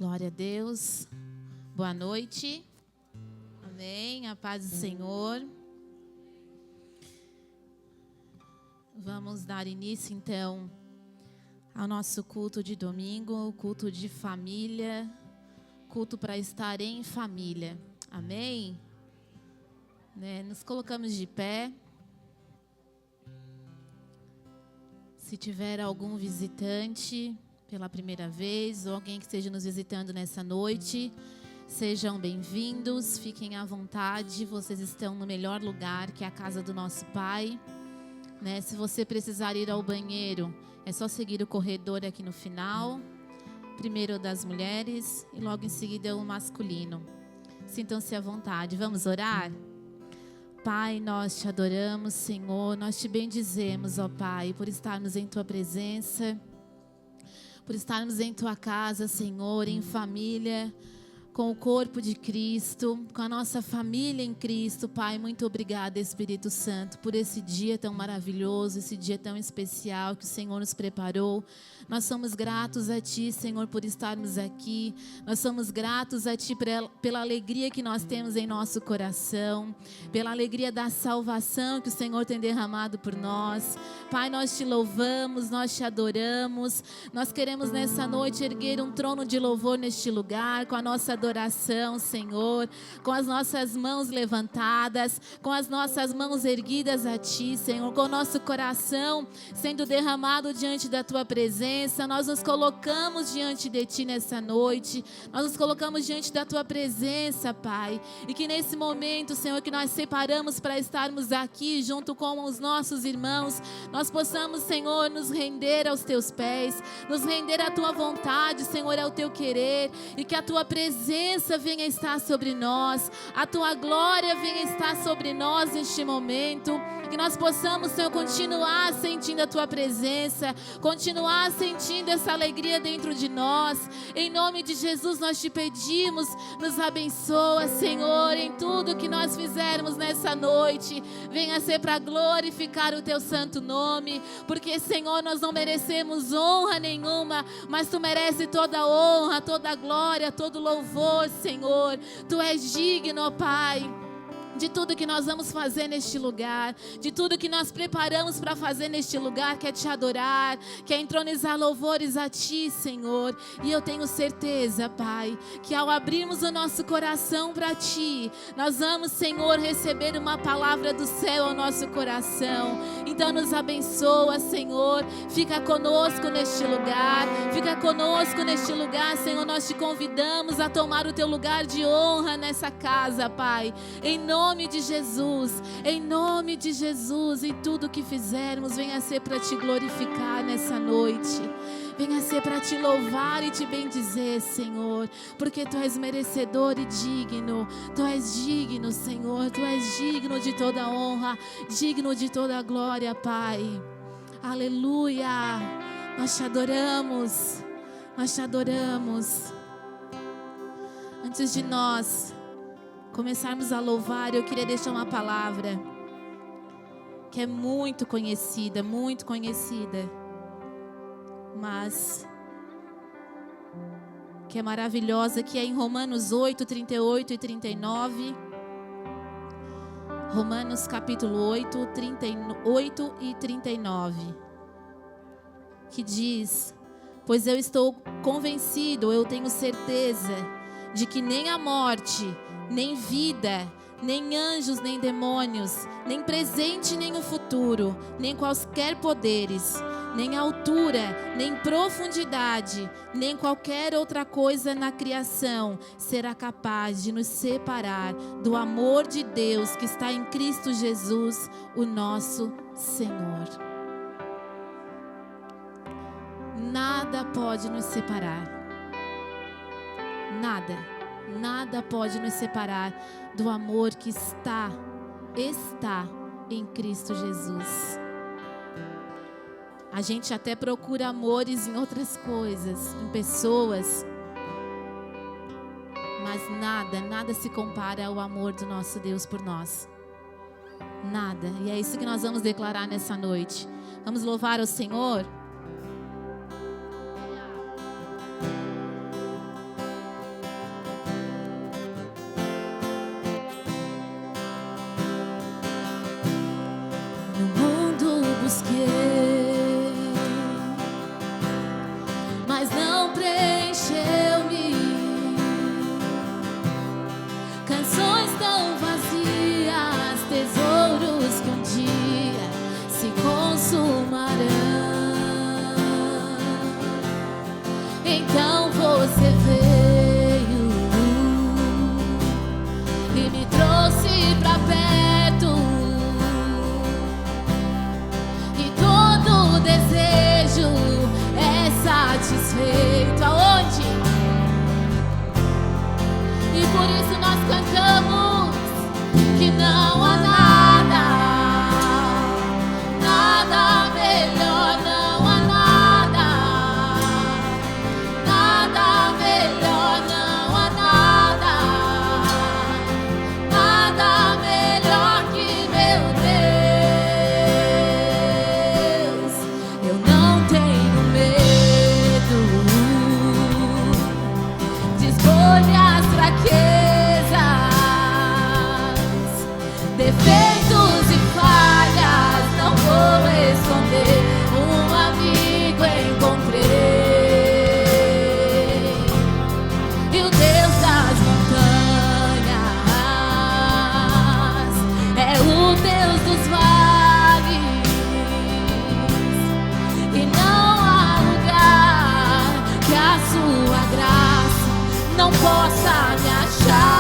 Glória a Deus. Boa noite. Amém. A paz do Senhor. Vamos dar início, então, ao nosso culto de domingo, culto de família, culto para estar em família. Amém? Nos colocamos de pé. Se tiver algum visitante pela primeira vez ou alguém que esteja nos visitando nessa noite, sejam bem-vindos, fiquem à vontade, vocês estão no melhor lugar, que é a casa do nosso Pai. Se você precisar ir ao banheiro, é só seguir o corredor aqui no final, primeiro o das mulheres e logo em seguida o masculino. Sintam-se à vontade, vamos orar? Pai, nós te adoramos, Senhor, nós te bendizemos, ó Pai, por estarmos em Tua presença, por estarmos em Tua casa, Senhor, em família, com o corpo de Cristo, com a nossa família em Cristo. Pai, muito obrigada, Espírito Santo, por esse dia tão maravilhoso, esse dia tão especial que o Senhor nos preparou. Nós somos gratos a Ti, Senhor, por estarmos aqui. Nós somos gratos a Ti pela alegria que nós temos em nosso coração, pela alegria da salvação que o Senhor tem derramado por nós. Pai, nós Te louvamos, nós Te adoramos. Nós queremos nessa noite erguer um trono de louvor neste lugar, com a nossa adoração, Senhor, com as nossas mãos levantadas, com as nossas mãos erguidas a Ti, Senhor, com o nosso coração sendo derramado diante da Tua presença. Nós nos colocamos diante de Ti nessa noite, nós nos colocamos diante da Tua presença, Pai, e que nesse momento, Senhor, que nós separamos para estarmos aqui junto com os nossos irmãos, nós possamos, Senhor, nos render aos Teus pés, nos render à Tua vontade, Senhor, ao Teu querer, e que a Tua presença venha estar sobre nós, a Tua glória venha estar sobre nós neste momento, que nós possamos, Senhor, continuar sentindo a Tua presença, continuar sentindo essa alegria dentro de nós. Em nome de Jesus nós Te pedimos, nos abençoa, Senhor, em tudo que nós fizermos nessa noite, venha ser para glorificar o Teu santo nome, porque, Senhor, nós não merecemos honra nenhuma, mas Tu mereces toda a honra, toda a glória, todo louvor, Senhor. Tu és digno, ó Pai, de tudo que nós vamos fazer neste lugar, de tudo que nós preparamos para fazer neste lugar, que é Te adorar, que é entronizar louvores a Ti, Senhor. E eu tenho certeza, Pai, que ao abrirmos o nosso coração para Ti, nós vamos, Senhor, receber uma palavra do céu ao nosso coração. Então nos abençoa, Senhor, fica conosco neste lugar, Senhor. Nós Te convidamos a tomar o Teu lugar de honra nessa casa, Pai, em nome de Jesus, em tudo que fizermos, venha ser para Te glorificar nessa noite, venha ser para Te louvar e Te bendizer, Senhor, porque Tu és merecedor e digno, Tu és digno, Senhor, Tu és digno de toda honra, digno de toda glória, Pai. Aleluia, nós Te adoramos, Antes de nós começarmos a louvar, eu queria deixar uma palavra que é muito conhecida, mas que é maravilhosa, que é em Romanos 8, 38 e 39. Romanos capítulo 8, 38 e 39, que diz: pois eu estou convencido, eu tenho certeza de que nem a morte, nem vida, nem anjos, nem demônios, nem presente, nem o futuro, nem quaisquer poderes, nem altura, nem profundidade, nem qualquer outra coisa na criação será capaz de nos separar do amor de Deus que está em Cristo Jesus, o nosso Senhor. Nada pode nos separar. Nada pode nos separar do amor que está em Cristo Jesus. A gente até procura amores em outras coisas, em pessoas, mas nada se compara ao amor do nosso Deus por nós. Nada. E é isso que nós vamos declarar nessa noite. Vamos louvar ao Senhor. mas não preencheu-me. Canções tão vazias, tesouros que um dia se consumarão. Então você veio e me trouxe pra perto, e todo desejo é satisfeito. Aonde? E por isso nós cantamos que não há nada, nada melhor, não há nada, nada melhor, não há nada, nada melhor que meu Deus. Eu não tenho medo de expor minhas fraquezas, defeitos e falhas, não vou esconder. Um amigo encontrei, e o Deus das montanhas é o Deus dos vales, e não há lugar que a sua graça não possa me achar.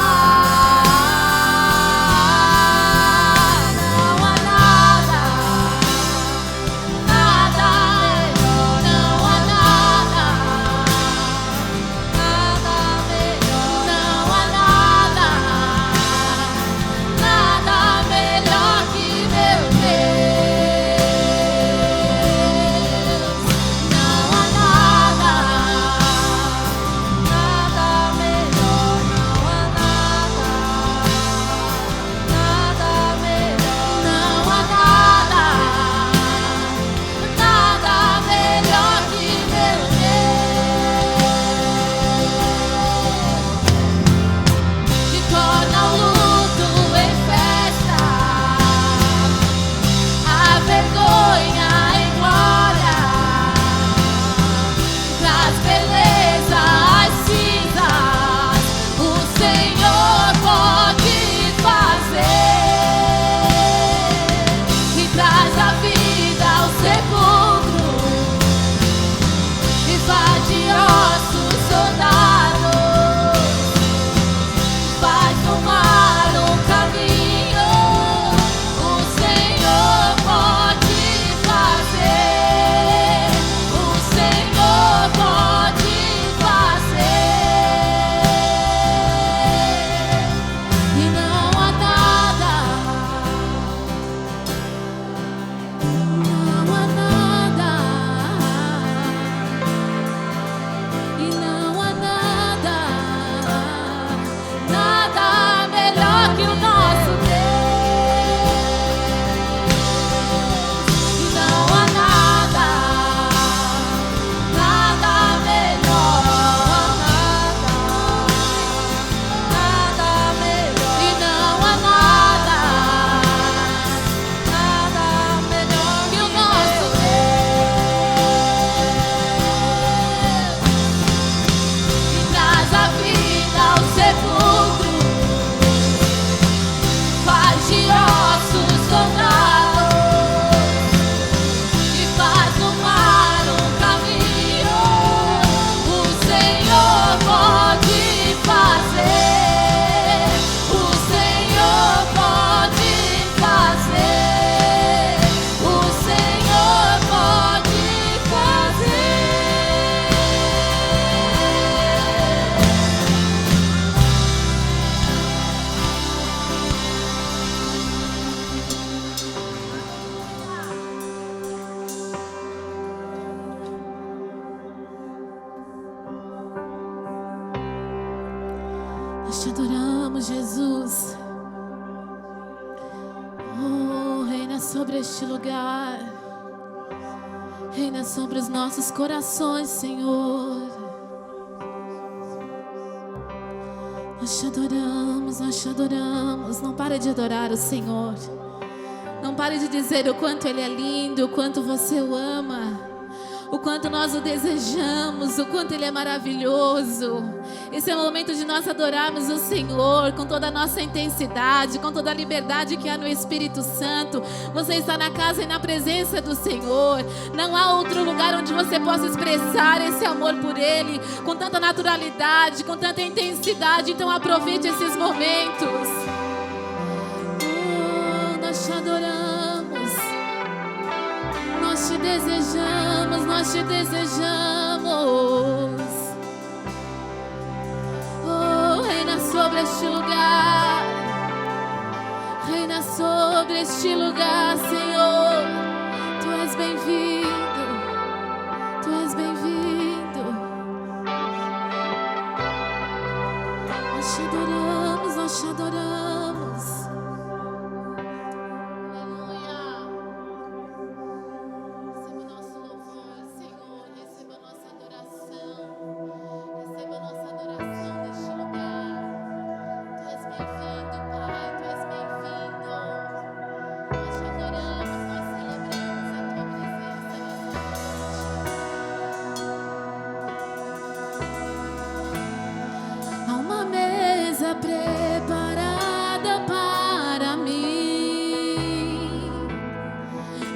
Nós te adoramos, Jesus. Oh, reina sobre este lugar. Reina sobre os nossos corações, Senhor. Nós te adoramos, nós te adoramos. Não pare de adorar o Senhor. Não pare de dizer o quanto Ele é lindo, o quanto você o ama, o quanto nós o desejamos, o quanto Ele é maravilhoso. Esse é o momento de nós adorarmos o Senhor com toda a nossa intensidade, com toda a liberdade que há no Espírito Santo. Você está na casa e na presença do Senhor. Não há outro lugar onde você possa expressar esse amor por Ele com tanta naturalidade, com tanta intensidade. Então aproveite esses momentos. Nós te adoramos, nós te desejamos, nós te desejamos. Oh, reina sobre este lugar, reina sobre este lugar, Senhor. Tu és bem-vindo, tu és bem-vindo. Nós te adoramos, nós te adoramos. Preparada para mim,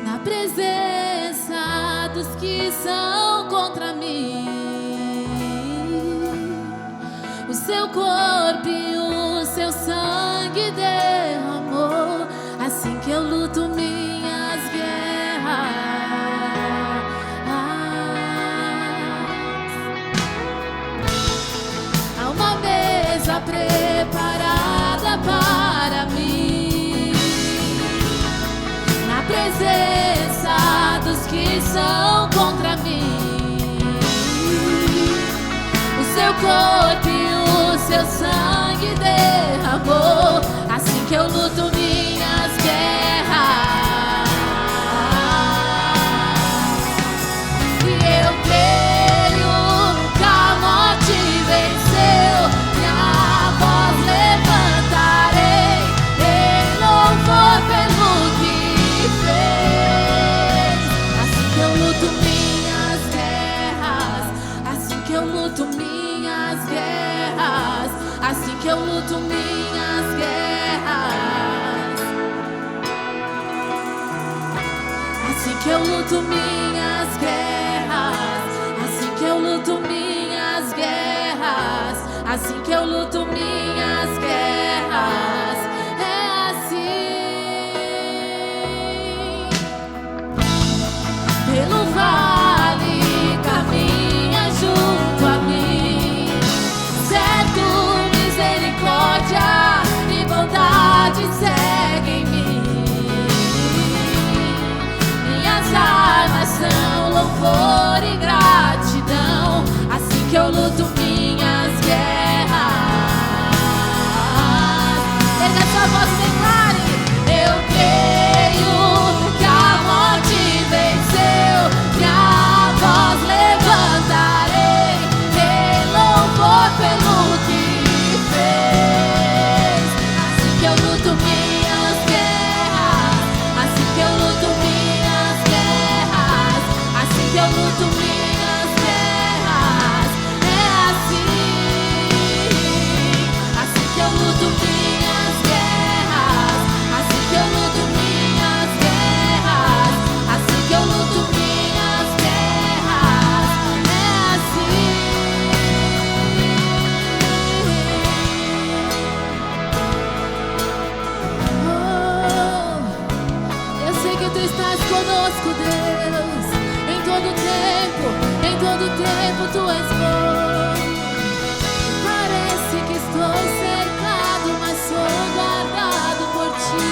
na presença dos que são contra mim. O seu corpo e o seu sangue derramou, assim que eu luto minhas guerras. Há uma mesa preparada para mim, na presença dos que são contra mim. O seu corpo e o seu sangue derramou, assim que eu luto minhas guerras. E eu creio que a morte venceu, minha voz levantarei em louvor pelo que fez. Assim que eu luto minhas guerras, assim que eu luto minhas guerras, assim que eu luto minhas guerras, assim que eu luto minhas guerras, assim que eu luto minhas guerras, assim que eu luto minhas guerras. É assim. Pelo vale caminha junto a mim, certo, misericórdia e bondade seguem mim. Minhas armas são louvor e gratidão, assim que eu luto minhas guerras. Erga sua voz e declare: eu creio que a morte venceu, minha voz levantarei em louvor pelo que fez. Assim que eu luto minhas guerras, assim que eu luto minhas guerras, assim que eu luto minhas guerras. É assim, assim que eu luto minhas guerras, assim que eu luto minhas guerras, assim que eu luto minhas guerras. É assim. Oh, eu sei que tu estás conosco, Deus, em todo tempo tu és bom. Parece que estou cercado, mas sou guardado por ti.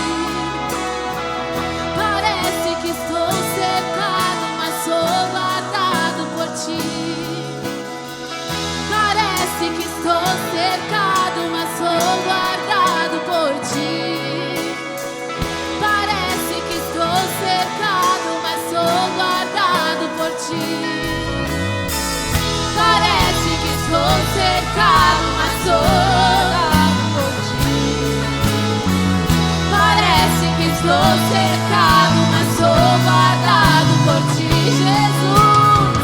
Parece que estou cercado, mas sou guardado por ti. Parece que estou cercado, mas sou guardado por ti. Parece que estou cercado, mas sou guardado por ti. Parece que estou cercado, mas sou guardado por ti. Parece que estou cercado, mas sou guardado por ti, Jesus.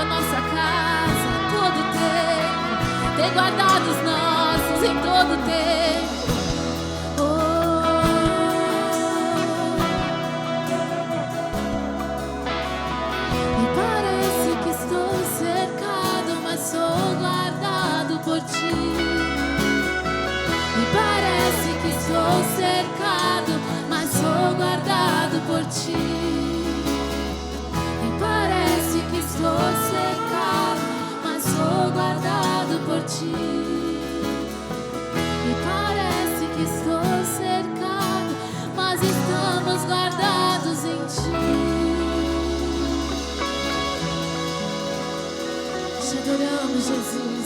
a nossa casa todo tempo, tem guardado os nossos em todo tempo. E parece que estou cercado, mas sou guardado por ti. E parece que estou cercado, mas sou guardado por ti. E parece que estou cercado, mas sou guardado por ti. E parece que estou cercado, mas estamos guardados em ti. Te adoramos, Jesus.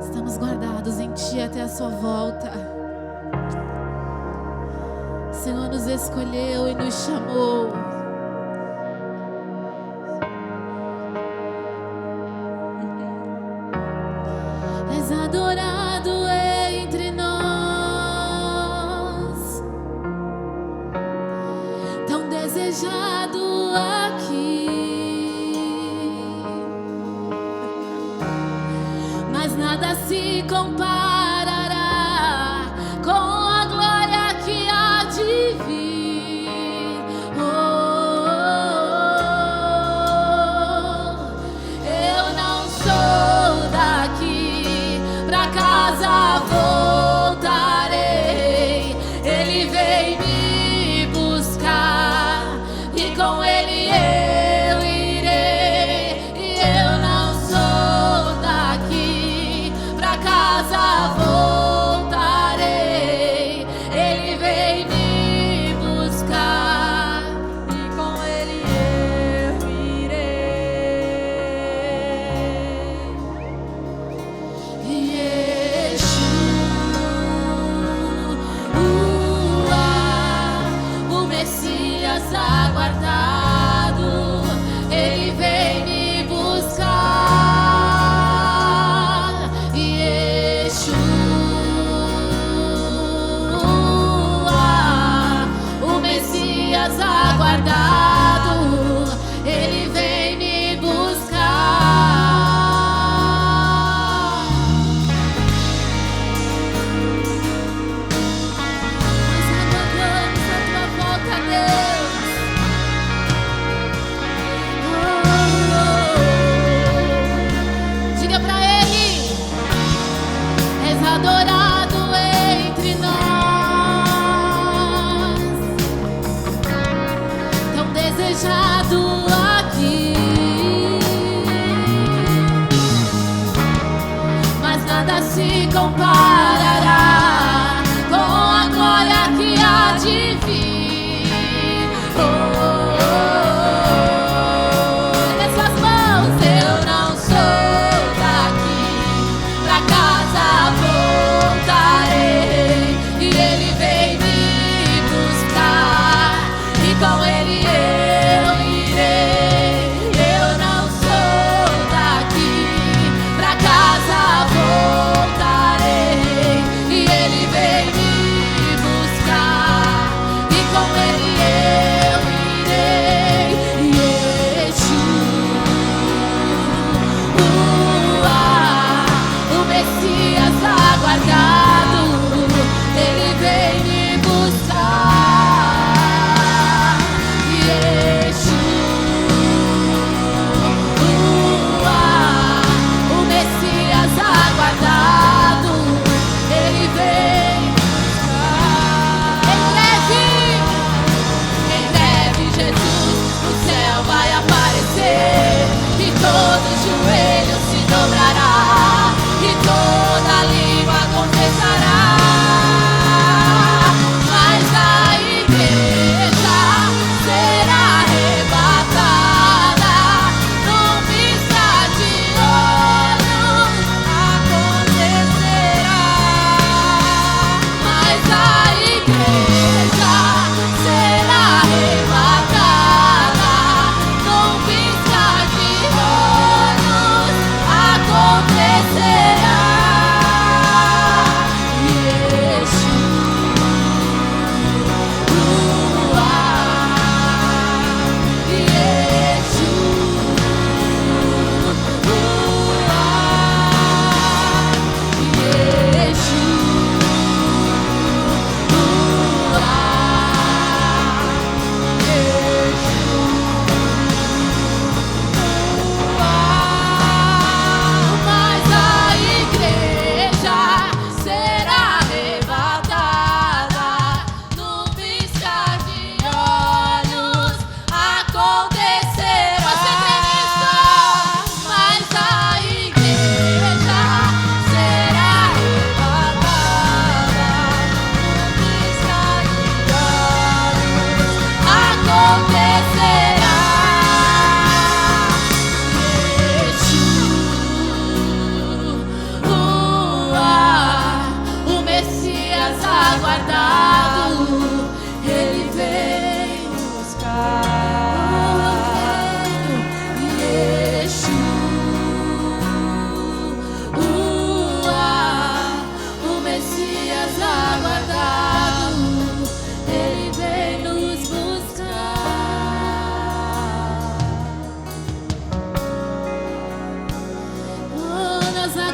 Estamos guardados em ti até a sua volta. O Senhor nos escolheu e nos chamou. És adorado entre nós, tão desejado aqui. Mas nada se comparará com a glória que há de vir. Eu não sou daqui, pra casa voltarei. Ele vem me buscar e com ele eu irei. E eu não sou daqui, pra casa voltarei. Ele vem me buscar e com ele eu irei. Yeshua, o Messias aguardado, ele vem me buscar. Yeshua, o Messias aguardado, ele vem me buscar. Nós aguardamos a tua volta, Deus. Diga pra ele: és adorado entre nós, tão desejado aqui. Mas nada se comparará com a glória que há de vir. Nas suas mãos eu não sou daqui, pra casa voltarei. E ele vem me buscar e com ele eu irei. Eu não sou daqui, pra casa voltarei.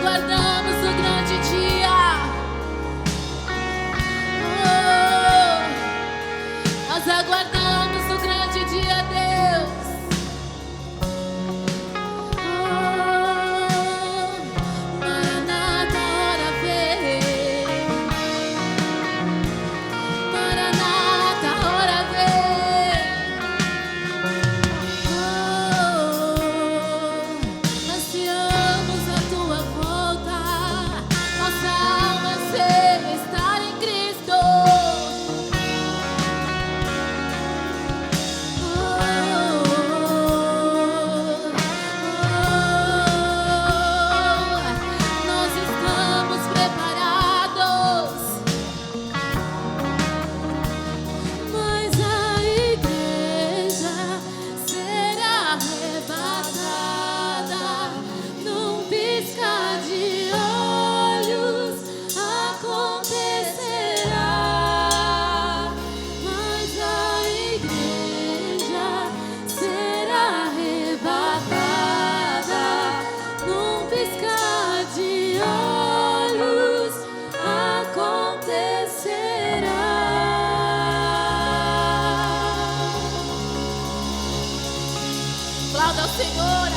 aguardamos o grande dia. Nós aguardamos o grande dia, Deus. Maranata, hora vem. Maranata, hora vem. Ansiamos a tua volta. Nossa alma anseia estar em Cristo. Nós estamos preparados, mas a igreja será arrebatada num piscar de olhos. Acontecerá, mas a igreja será arrebatada num piscar de olhos. Acontecerá. Aplauda ao Senhor.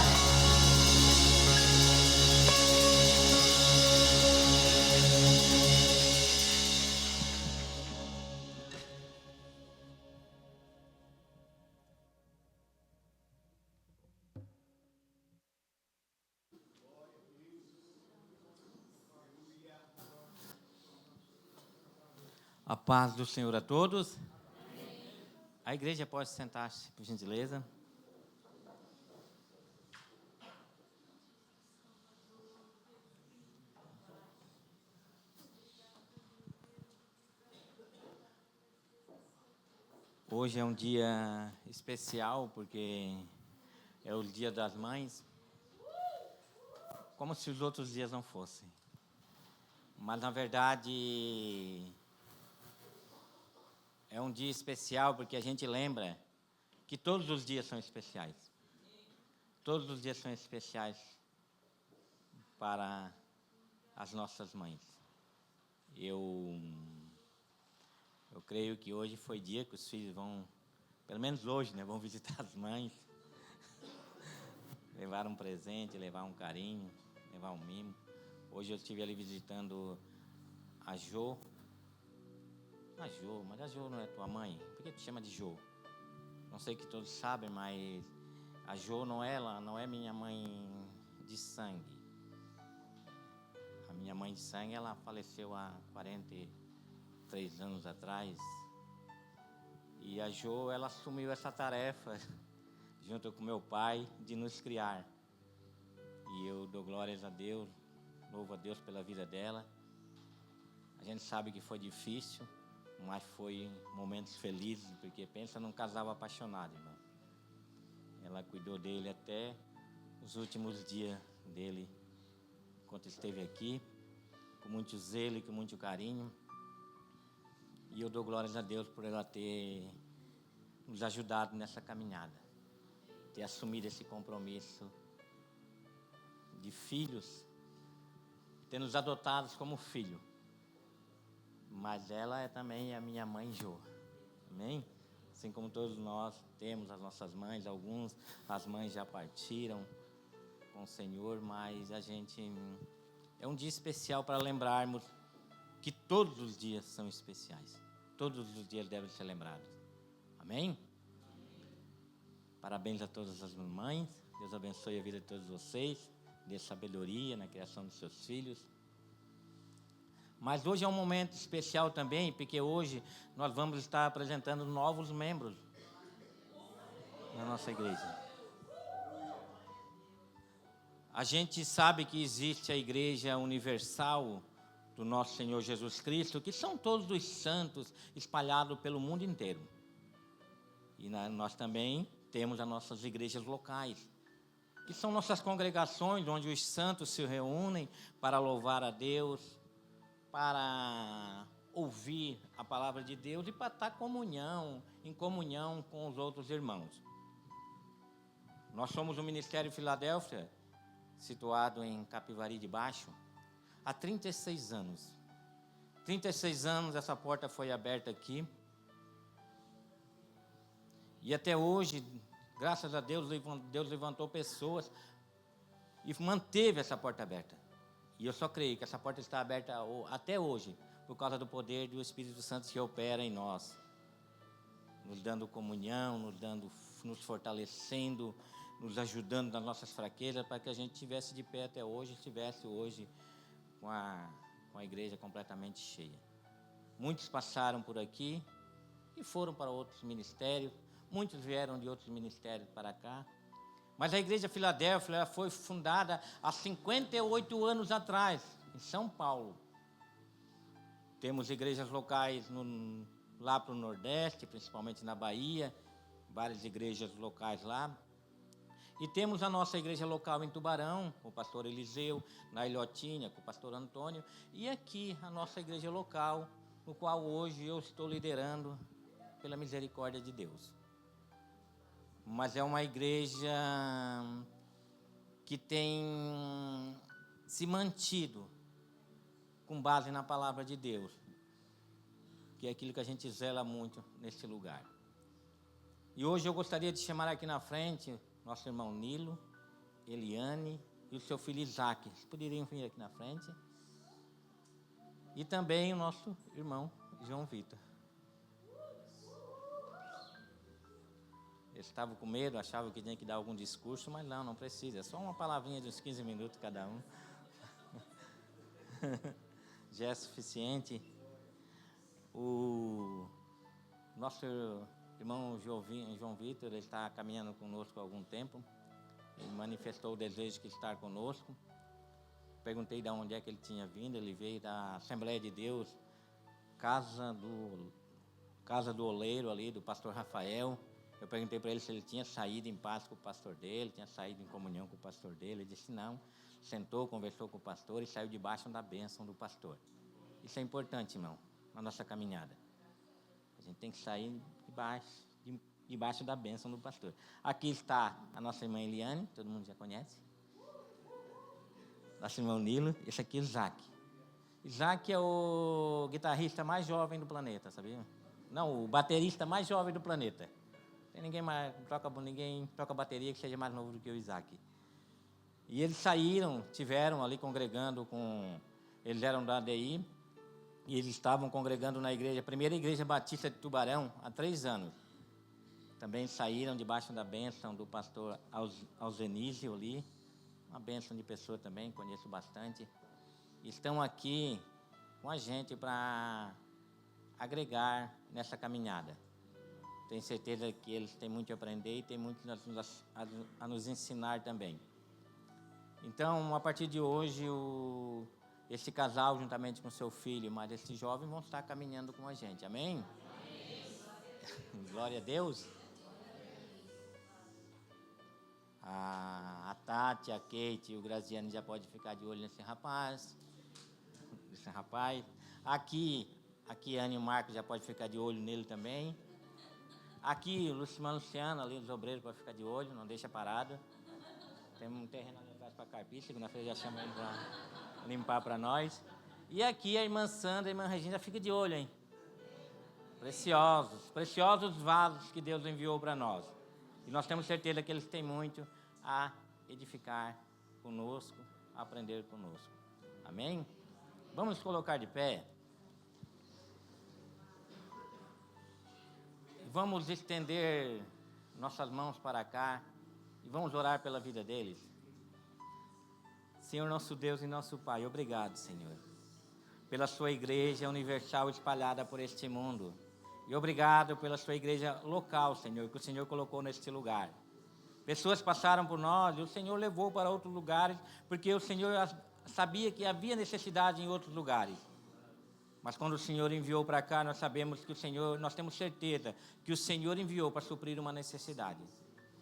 A paz do Senhor a todos. A igreja pode sentar-se, por gentileza. Hoje é um dia especial porque é o Dia das Mães, como se os outros dias não fossem. Mas, na verdade, é um dia especial porque a gente lembra que todos os dias são especiais. Todos os dias são especiais para as nossas mães. Eu creio que hoje foi dia que os filhos vão, pelo menos hoje, né, vão visitar as mães. Levar um presente, levar um carinho, levar um mimo. Hoje eu estive ali visitando a Jo. A Jo, mas a Jo não é tua mãe? Por que tu chama de Jo? Não sei que todos sabem, mas a Jo não é minha mãe de sangue. A minha mãe de sangue, ela faleceu há 43 anos atrás. E a Jo, ela assumiu essa tarefa, junto com meu pai, de nos criar. E eu dou glórias a Deus, louvo a Deus pela vida dela. A gente sabe que foi difícil, mas foi momentos felizes, porque pensa num casal apaixonado, irmão. Ela cuidou dele até os últimos dias dele, enquanto esteve aqui, com muito zelo e com muito carinho. E eu dou glórias a Deus por ela ter nos ajudado nessa caminhada, ter assumido esse compromisso de filhos, ter nos adotados como filho. Mas ela é também a minha mãe Jo, amém? Assim como todos nós temos as nossas mães, as mães já partiram com o Senhor, mas a gente, é um dia especial para lembrarmos que todos os dias são especiais, todos os dias devem ser lembrados, amém? Parabéns a todas as mães, Deus abençoe a vida de todos vocês, dê sabedoria na criação dos seus filhos. Mas hoje é um momento especial também, porque hoje nós vamos estar apresentando novos membros na nossa igreja. A gente sabe que existe a Igreja Universal do nosso Senhor Jesus Cristo, que são todos os santos espalhados pelo mundo inteiro. E nós também temos as nossas igrejas locais, que são nossas congregações, onde os santos se reúnem para louvar a Deus, para ouvir a palavra de Deus e para estar em comunhão com os outros irmãos. Nós somos o Ministério Filadélfia, situado em Capivari de Baixo, há 36 anos. 36 anos essa porta foi aberta aqui. E até hoje, graças a Deus, Deus levantou pessoas e manteve essa porta aberta. E eu só creio que essa porta está aberta até hoje, por causa do poder do Espírito Santo que opera em nós, nos dando comunhão, nos fortalecendo, nos ajudando nas nossas fraquezas, para que a gente estivesse de pé até hoje, estivesse hoje com a igreja completamente cheia. Muitos passaram por aqui e foram para outros ministérios, muitos vieram de outros ministérios para cá. Mas a Igreja Filadélfia ela foi fundada há 58 anos atrás, em São Paulo. Temos igrejas locais lá para o Nordeste, principalmente na Bahia, várias igrejas locais lá. E temos a nossa igreja local em Tubarão, com o pastor Eliseu, na Ilhotinha, com o pastor Antônio. E aqui a nossa igreja local, no qual hoje eu estou liderando pela misericórdia de Deus. Mas é uma igreja que tem se mantido com base na palavra de Deus, que é aquilo que a gente zela muito nesse lugar. E hoje eu gostaria de chamar aqui na frente nosso irmão Nilo, Eliane e o seu filho Isaac. Vocês poderiam vir aqui na frente. E também o nosso irmão João Vitor. Eles estavam com medo, achavam que tinha que dar algum discurso, mas não precisa. É só uma palavrinha de uns 15 minutos cada um. Já é suficiente. O nosso irmão João Vitor, ele está caminhando conosco há algum tempo. Ele manifestou o desejo de estar conosco. Perguntei de onde é que ele tinha vindo. Ele veio da Assembleia de Deus, Casa do Oleiro ali, do pastor Rafael. Eu perguntei para ele se ele tinha saído em paz com o pastor dele, tinha saído em comunhão com o pastor dele. Ele disse não. Sentou, conversou com o pastor e saiu debaixo da bênção do pastor. Isso é importante, irmão, na nossa caminhada. A gente tem que sair debaixo da bênção do pastor. Aqui está a nossa irmã Eliane, todo mundo já conhece. Nosso irmão Nilo. Esse aqui é Isaac. Isaac é o guitarrista mais jovem do planeta, sabia? Não, o baterista mais jovem do planeta. Tem ninguém toca bateria que seja mais novo do que o Isaac. E eles tiveram ali congregando eles eram da ADI, e eles estavam congregando na igreja, primeira igreja batista de Tubarão, há 3 anos. Também saíram debaixo da bênção do pastor Alzenísio ali, uma bênção de pessoa também, conheço bastante. Estão aqui com a gente para agregar nessa caminhada. Tenho certeza que eles têm muito a aprender e têm muito a nos ensinar também. Então, a partir de hoje, esse casal, juntamente com seu filho, mas esse jovem, vão estar caminhando com a gente. Amém? Amém. Glória a Deus. A Tati, a Kate e o Graziano já podem ficar de olho nesse rapaz. Aqui a Anne e o Marcos já podem ficar de olho nele também. Aqui o Luciano, ali os obreiros, podem ficar de olho, não deixa parado. Tem um terreno ali atrás para carpir, segunda-feira já chama ele para limpar para nós. E aqui a irmã Sandra e a irmã Regina, fica de olho, hein? Preciosos vasos que Deus enviou para nós. E nós temos certeza que eles têm muito a edificar conosco, a aprender conosco. Amém? Vamos nos colocar de pé. Vamos estender nossas mãos para cá e vamos orar pela vida deles. Senhor, nosso Deus e nosso Pai, obrigado, Senhor, pela sua igreja universal espalhada por este mundo. E obrigado pela sua igreja local, Senhor, que o Senhor colocou neste lugar. Pessoas passaram por nós e o Senhor levou para outros lugares, porque o Senhor sabia que havia necessidade em outros lugares. Mas quando o Senhor enviou para cá, nós sabemos que nós temos certeza que o Senhor enviou para suprir uma necessidade.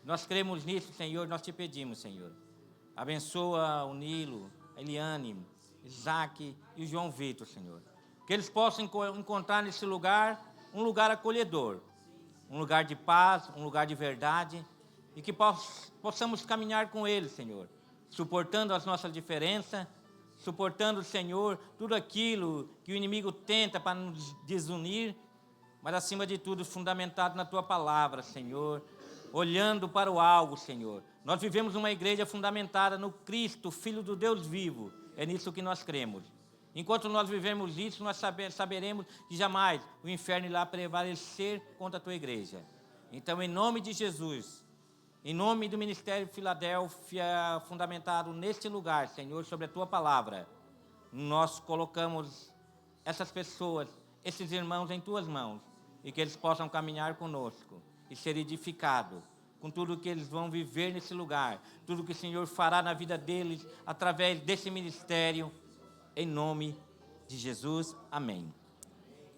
Nós cremos nisso, Senhor, nós te pedimos, Senhor. Abençoa o Nilo, a Eliane, Isaac e o João Vitor, Senhor. Que eles possam encontrar nesse lugar um lugar acolhedor, um lugar de paz, um lugar de verdade, e que possamos caminhar com eles, Senhor, suportando as nossas diferenças, suportando, Senhor, tudo aquilo que o inimigo tenta para nos desunir, mas acima de tudo fundamentado na Tua palavra, Senhor, olhando para o alvo, Senhor. Nós vivemos uma igreja fundamentada no Cristo, Filho do Deus vivo, é nisso que nós cremos. Enquanto nós vivemos isso, nós saberemos que jamais o inferno irá prevalecer contra a Tua igreja. Então, em nome de Jesus, em nome do Ministério Filadélfia, fundamentado neste lugar, Senhor, sobre a Tua palavra, nós colocamos essas pessoas, esses irmãos em Tuas mãos, e que eles possam caminhar conosco e ser edificados com tudo que eles vão viver nesse lugar, tudo que o Senhor fará na vida deles, através desse ministério, em nome de Jesus, amém.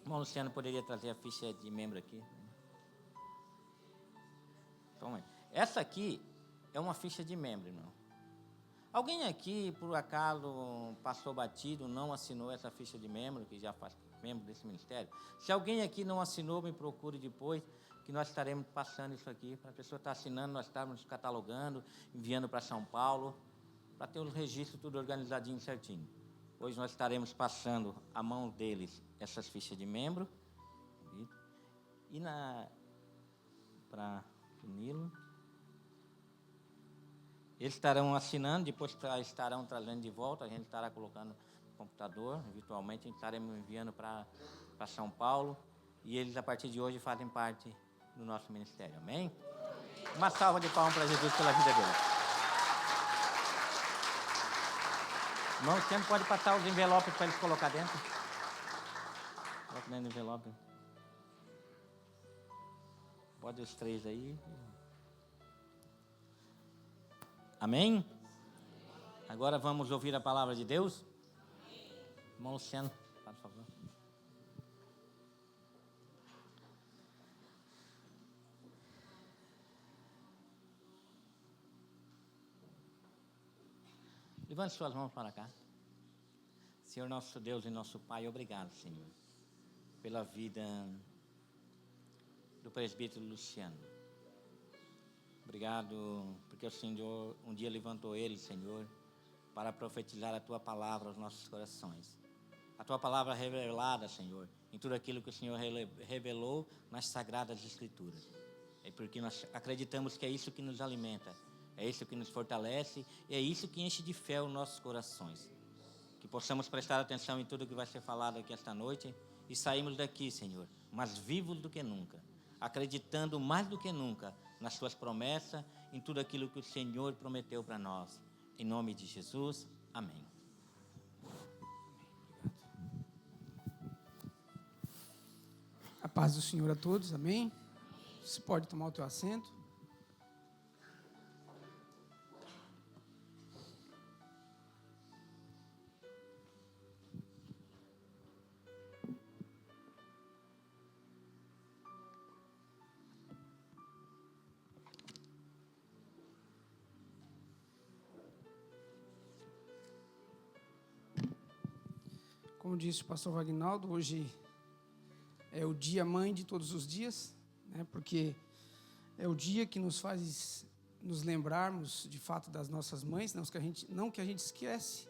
Irmão Luciano, poderia trazer a ficha de membro aqui? Toma. Essa aqui é uma ficha de membro, irmão. Alguém aqui, por acaso, passou batido, não assinou essa ficha de membro, que já faz membro desse ministério? Se alguém aqui não assinou, me procure depois, que nós estaremos passando isso aqui. Para a pessoa estar assinando, nós estarmos catalogando, enviando para São Paulo, para ter os registros tudo organizadinho, certinho. Hoje nós estaremos passando a mão deles essas fichas de membro. E para o Nilo. Eles estarão assinando, depois estarão trazendo de volta, a gente estará colocando no computador, virtualmente, a gente estaremos enviando para São Paulo, e eles, a partir de hoje, fazem parte do nosso ministério, amém? Uma salva de palmas para Jesus pela vida deles. Irmão, você pode passar os envelopes para eles colocar dentro? Coloca dentro do envelope. Pode os 3 aí. Amém? Agora vamos ouvir a palavra de Deus? Irmão Luciano, por favor. Levante suas mãos para cá. Senhor nosso Deus e nosso Pai, obrigado, Senhor, pela vida do presbítero Luciano. Obrigado porque o Senhor um dia levantou ele, Senhor, para profetizar a Tua palavra aos nossos corações. A Tua palavra revelada, Senhor, em tudo aquilo que o Senhor revelou nas Sagradas Escrituras. É porque nós acreditamos que é isso que nos alimenta, é isso que nos fortalece, e é isso que enche de fé os nossos corações. Que possamos prestar atenção em tudo que vai ser falado aqui esta noite e sairmos daqui, Senhor, mais vivos do que nunca, acreditando mais do que nunca nas Suas promessas, em tudo aquilo que o Senhor prometeu para nós. Em nome de Jesus, amém. A paz do Senhor a todos, amém? Você pode tomar o teu assento. Como disse o pastor Wagnaldo, hoje é o dia mãe de todos os dias, né? Porque é o dia que nos faz nos lembrarmos de fato das nossas mães, não que a gente esquece,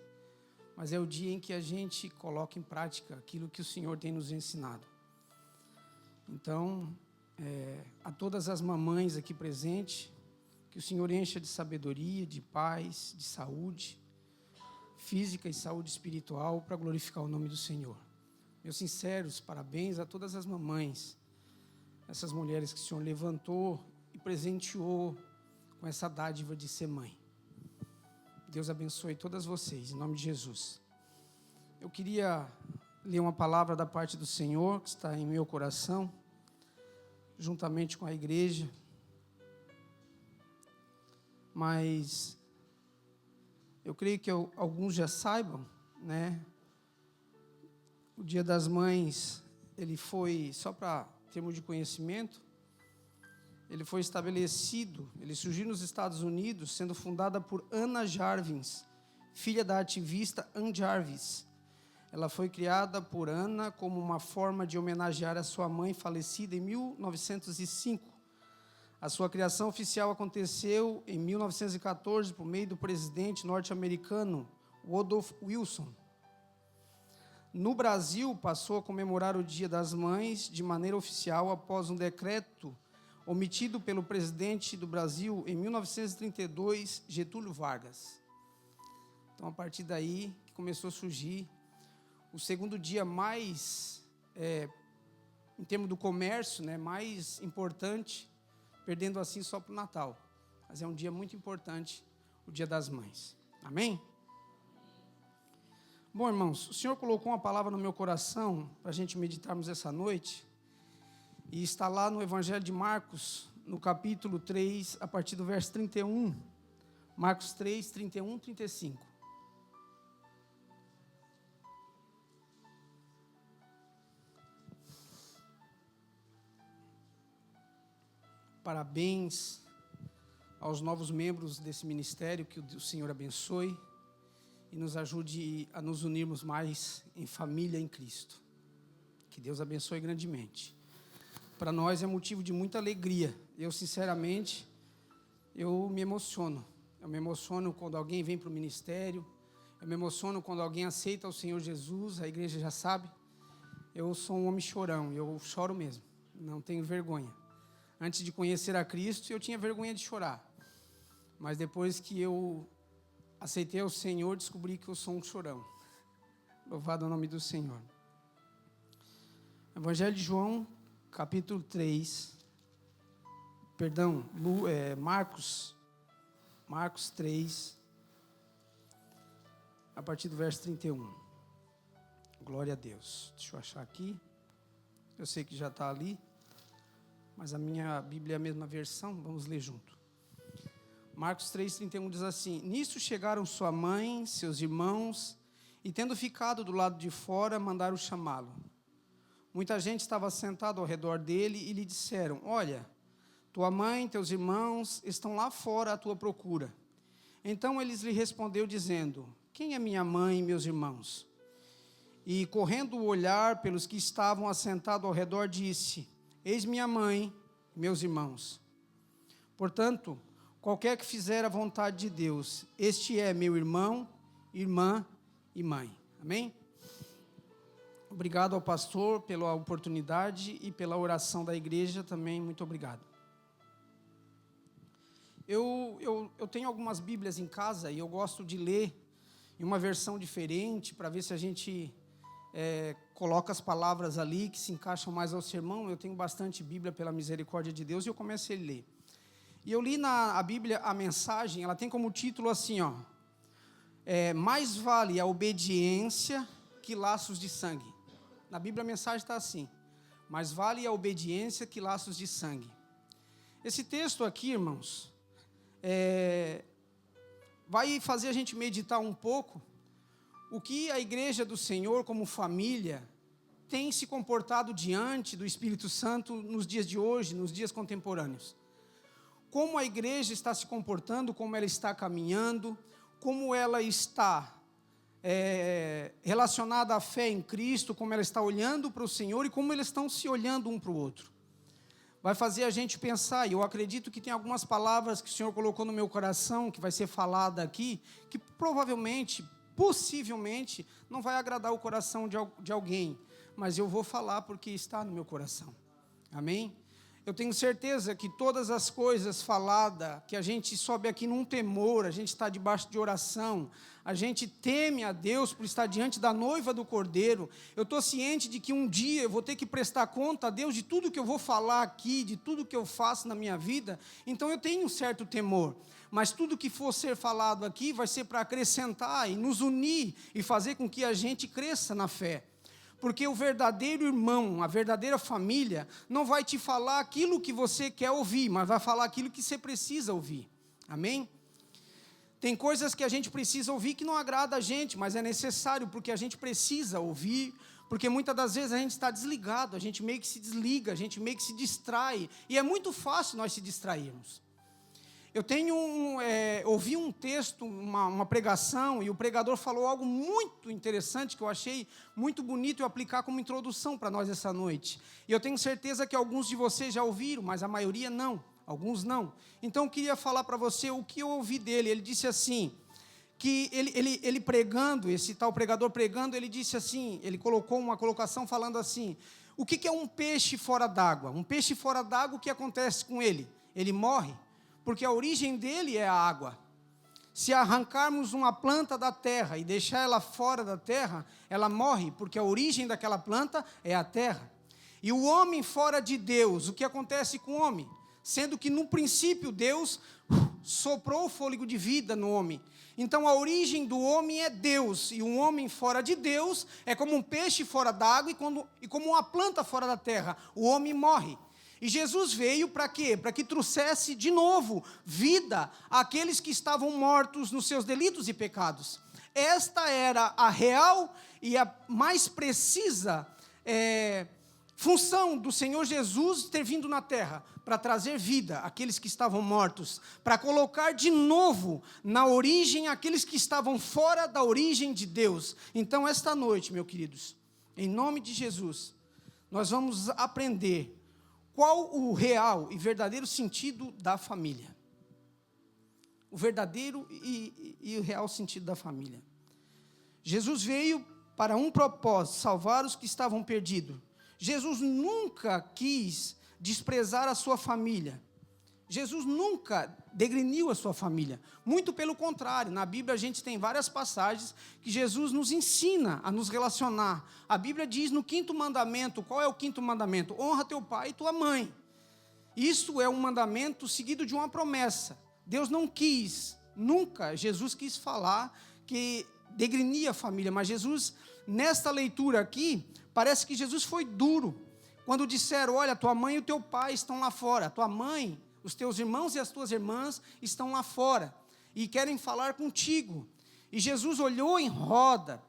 mas é o dia em que a gente coloca em prática aquilo que o Senhor tem nos ensinado. Então, a todas as mamães aqui presentes, que o Senhor encha de sabedoria, de paz, de saúde física e saúde espiritual para glorificar o nome do Senhor. Meus sinceros parabéns a todas as mamães, essas mulheres que o Senhor levantou e presenteou com essa dádiva de ser mãe. Deus abençoe todas vocês, em nome de Jesus. Eu queria ler uma palavra da parte do Senhor, que está em meu coração, juntamente com a igreja, mas eu creio que alguns já saibam, né? O Dia das Mães, ele foi, só para termos de conhecimento, ele foi estabelecido, ele surgiu nos Estados Unidos, sendo fundada por Anna Jarvis, filha da ativista Ann Jarvis. Ela foi criada por Anna como uma forma de homenagear a sua mãe falecida em 1905. A sua criação oficial aconteceu em 1914 por meio do presidente norte-americano Woodrow Wilson. No Brasil, passou a comemorar o Dia das Mães de maneira oficial após um decreto omitido pelo presidente do Brasil em 1932, Getúlio Vargas. Então, a partir daí, que começou a surgir o segundo dia mais, em termos do comércio, né, mais importante, perdendo assim só para o Natal. Mas é um dia muito importante, o Dia das Mães. Amém? Bom, irmãos, o Senhor colocou uma palavra no meu coração para a gente meditarmos essa noite, e está lá no Evangelho de Marcos, no capítulo 3, a partir do verso 31. Marcos 3, 31, 35. Parabéns aos novos membros desse ministério, que o Senhor abençoe e nos ajude a nos unirmos mais em família em Cristo. Que Deus abençoe grandemente. Para nós é motivo de muita alegria. Eu, sinceramente, eu me emociono. Eu me emociono quando alguém vem para o ministério. Eu me emociono quando alguém aceita o Senhor Jesus. A igreja já sabe. Eu sou um homem chorão. Eu choro mesmo. Não tenho vergonha. Antes de conhecer a Cristo, eu tinha vergonha de chorar. Mas depois que eu aceitei o Senhor, descobri que eu sou um chorão. Louvado é o nome do Senhor. Evangelho de João, capítulo 3. Marcos 3, a partir do verso 31. Glória a Deus. Deixa eu achar aqui. Eu sei que já está ali, mas a minha Bíblia é a mesma versão, vamos ler junto. Marcos 3, 31 diz assim: Nisso chegaram sua mãe, seus irmãos, e tendo ficado do lado de fora, mandaram chamá-lo. Muita gente estava sentada ao redor dele e lhe disseram: Olha, tua mãe e teus irmãos estão lá fora à tua procura. Então eles lhe respondeu dizendo: Quem é minha mãe e meus irmãos? E correndo o olhar pelos que estavam assentados ao redor, disse: Eis minha mãe e meus irmãos. Portanto, qualquer que fizer a vontade de Deus, este é meu irmão, irmã e mãe. Amém? Obrigado ao pastor pela oportunidade e pela oração da igreja também, muito obrigado. Eu tenho algumas Bíblias em casa e eu gosto de ler em uma versão diferente para ver se a gente coloca as palavras ali que se encaixam mais ao sermão. Eu tenho bastante Bíblia pela misericórdia de Deus e eu comecei a ler. E eu li a Bíblia, a mensagem, ela tem como título assim, ó, mais vale a obediência que laços de sangue. Na Bíblia a mensagem está assim: mais vale a obediência que laços de sangue. Esse texto aqui, irmãos, vai fazer a gente meditar um pouco o que a igreja do Senhor, como família, tem se comportado diante do Espírito Santo nos dias de hoje, nos dias contemporâneos. Como a igreja está se comportando, como ela está caminhando, como ela está relacionada à fé em Cristo, como ela está olhando para o Senhor e como eles estão se olhando um para o outro. Vai fazer a gente pensar, e eu acredito que tem algumas palavras que o Senhor colocou no meu coração, que vai ser falada aqui, que provavelmente, possivelmente, não vai agradar o coração de alguém, mas eu vou falar porque está no meu coração. Amém? Eu tenho certeza que todas as coisas faladas, que a gente sobe aqui num temor, a gente está debaixo de oração, a gente teme a Deus por estar diante da noiva do Cordeiro. Eu estou ciente de que um dia eu vou ter que prestar conta a Deus de tudo que eu vou falar aqui, de tudo que eu faço na minha vida, então eu tenho um certo temor. Mas tudo que for ser falado aqui vai ser para acrescentar e nos unir e fazer com que a gente cresça na fé. Porque o verdadeiro irmão, a verdadeira família, não vai te falar aquilo que você quer ouvir, mas vai falar aquilo que você precisa ouvir. Amém? Tem coisas que a gente precisa ouvir que não agrada a gente, mas é necessário, porque a gente precisa ouvir, porque muitas das vezes a gente está desligado, a gente meio que se desliga, a gente meio que se distrai, e é muito fácil nós se distrairmos. Eu ouvi um texto, uma pregação, e o pregador falou algo muito interessante, que eu achei muito bonito eu aplicar como introdução para nós essa noite. E eu tenho certeza que alguns de vocês já ouviram, mas a maioria não. alguns não. Então, eu queria falar para você o que eu ouvi dele. Ele disse assim, que ele pregando, esse tal pregador pregando, ele disse assim, ele colocou uma colocação falando assim, o que é um peixe fora d'água? Um peixe fora d'água, o que acontece com ele? Ele morre, porque a origem dele é a água. Se arrancarmos uma planta da terra e deixar ela fora da terra, ela morre, porque a origem daquela planta é a terra. E o homem fora de Deus, o que acontece com o homem? Sendo que no princípio Deus soprou o fôlego de vida no homem. Então a origem do homem é Deus, e um homem fora de Deus é como um peixe fora d'água e como uma planta fora da terra. O homem morre. E Jesus veio para quê? Para que trouxesse de novo vida àqueles que estavam mortos nos seus delitos e pecados. Esta era a real e a mais precisa função do Senhor Jesus ter vindo na terra, para trazer vida àqueles que estavam mortos, para colocar de novo na origem aqueles que estavam fora da origem de Deus. Então, esta noite, meus queridos, em nome de Jesus, nós vamos aprender qual o real e verdadeiro sentido da família. O verdadeiro e o real sentido da família. Jesus veio para um propósito, salvar os que estavam perdidos. Jesus nunca quis desprezar a sua família. Jesus nunca degriniu a sua família. Muito pelo contrário, na Bíblia a gente tem várias passagens que Jesus nos ensina a nos relacionar. A Bíblia diz no 5º mandamento, qual é o 5º mandamento? Honra teu pai e tua mãe. Isso é um mandamento seguido de uma promessa. Deus não quis, nunca, Jesus quis falar que degrinia a família, mas Jesus, nesta leitura aqui, parece que Jesus foi duro, quando disseram, olha, tua mãe e o teu pai estão lá fora, tua mãe, os teus irmãos e as tuas irmãs estão lá fora, e querem falar contigo. E Jesus olhou em roda,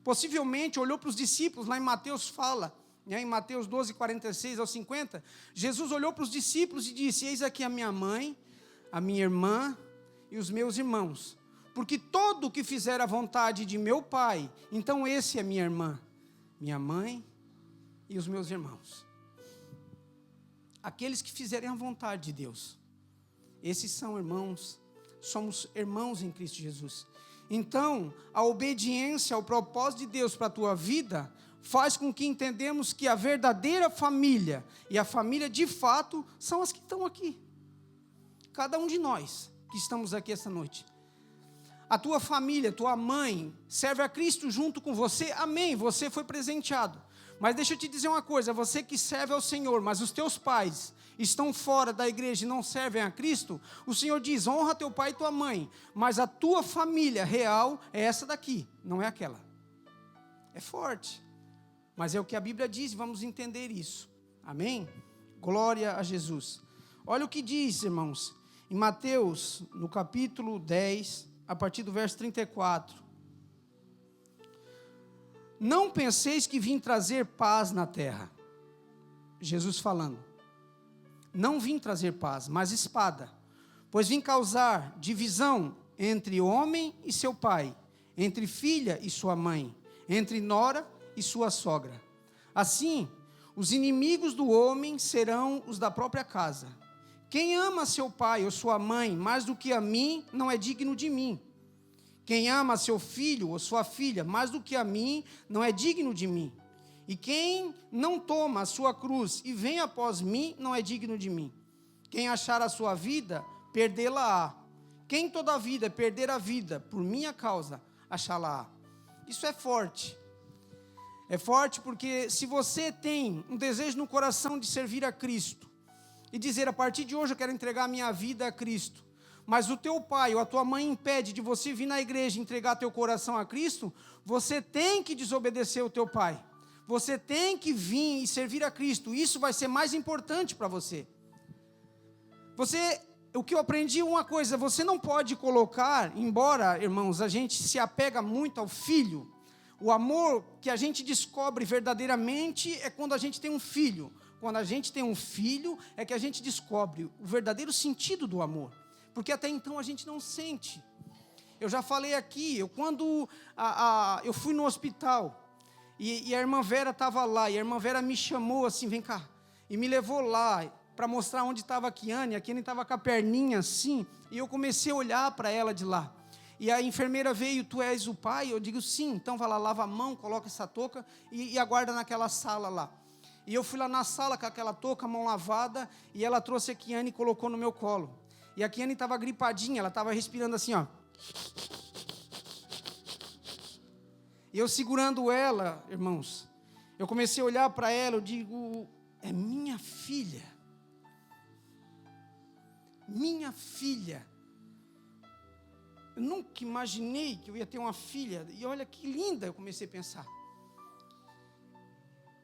possivelmente olhou para os discípulos, lá em Mateus fala, em Mateus 12, 46 ao 50, Jesus olhou para os discípulos e disse, eis aqui a minha mãe, a minha irmã e os meus irmãos, porque todo o que fizer a vontade de meu pai, então esse é minha irmã, minha mãe e os meus irmãos. Aqueles que fizerem a vontade de Deus, esses são irmãos, somos irmãos em Cristo Jesus. Então, a obediência ao propósito de Deus para a tua vida, faz com que entendemos que a verdadeira família, e a família de fato, são as que estão aqui. Cada um de nós que estamos aqui esta noite. A tua família, tua mãe, serve a Cristo junto com você, amém, você foi presenteado. Mas deixa eu te dizer uma coisa, você que serve ao Senhor, mas os teus pais estão fora da igreja e não servem a Cristo, o Senhor diz, honra teu pai e tua mãe, mas a tua família real é essa daqui, não é aquela. É forte, mas é o que a Bíblia diz, vamos entender isso, amém? Glória a Jesus. Olha o que diz, irmãos, em Mateus, no capítulo 10, a partir do verso 34. Não penseis que vim trazer paz na terra. Jesus falando. Não vim trazer paz, mas espada. Pois vim causar divisão entre homem e seu pai, entre filha e sua mãe, entre nora e sua sogra. Assim, os inimigos do homem serão os da própria casa. Quem ama seu pai ou sua mãe mais do que a mim, não é digno de mim. Quem ama seu filho ou sua filha mais do que a mim, não é digno de mim. E quem não toma a sua cruz e vem após mim, não é digno de mim. Quem achar a sua vida, perdê-la-á. Quem toda a vida perder a vida por minha causa, achá-la-á. Isso é forte. É forte porque se você tem um desejo no coração de servir a Cristo, e dizer, a partir de hoje eu quero entregar a minha vida a Cristo, mas o teu pai ou a tua mãe impede de você vir na igreja e entregar teu coração a Cristo, você tem que desobedecer o teu pai. Você tem que vir e servir a Cristo. Isso vai ser mais importante para você. O que eu aprendi uma coisa, você não pode colocar, embora, irmãos, a gente se apega muito ao filho, o amor que a gente descobre verdadeiramente é quando a gente tem um filho. Quando a gente tem um filho, é que a gente descobre o verdadeiro sentido do amor. Porque até então a gente não sente. Eu já falei aqui, quando eu fui no hospital, e a irmã Vera estava lá, e a irmã Vera me chamou assim, vem cá, e me levou lá, para mostrar onde estava a Kiane estava com a perninha assim, e eu comecei a olhar para ela de lá. E a enfermeira veio, tu és o pai? Eu digo, sim. Então vai lá, lava a mão, coloca essa touca e aguarda naquela sala lá. E eu fui lá na sala com aquela touca, mão lavada, e ela trouxe a Kiane e colocou no meu colo. E a Kiane estava gripadinha, ela estava respirando assim, ó. E eu segurando ela, irmãos, eu comecei a olhar para ela, eu digo, é minha filha. Minha filha. Eu nunca imaginei que eu ia ter uma filha. E olha que linda, eu comecei a pensar.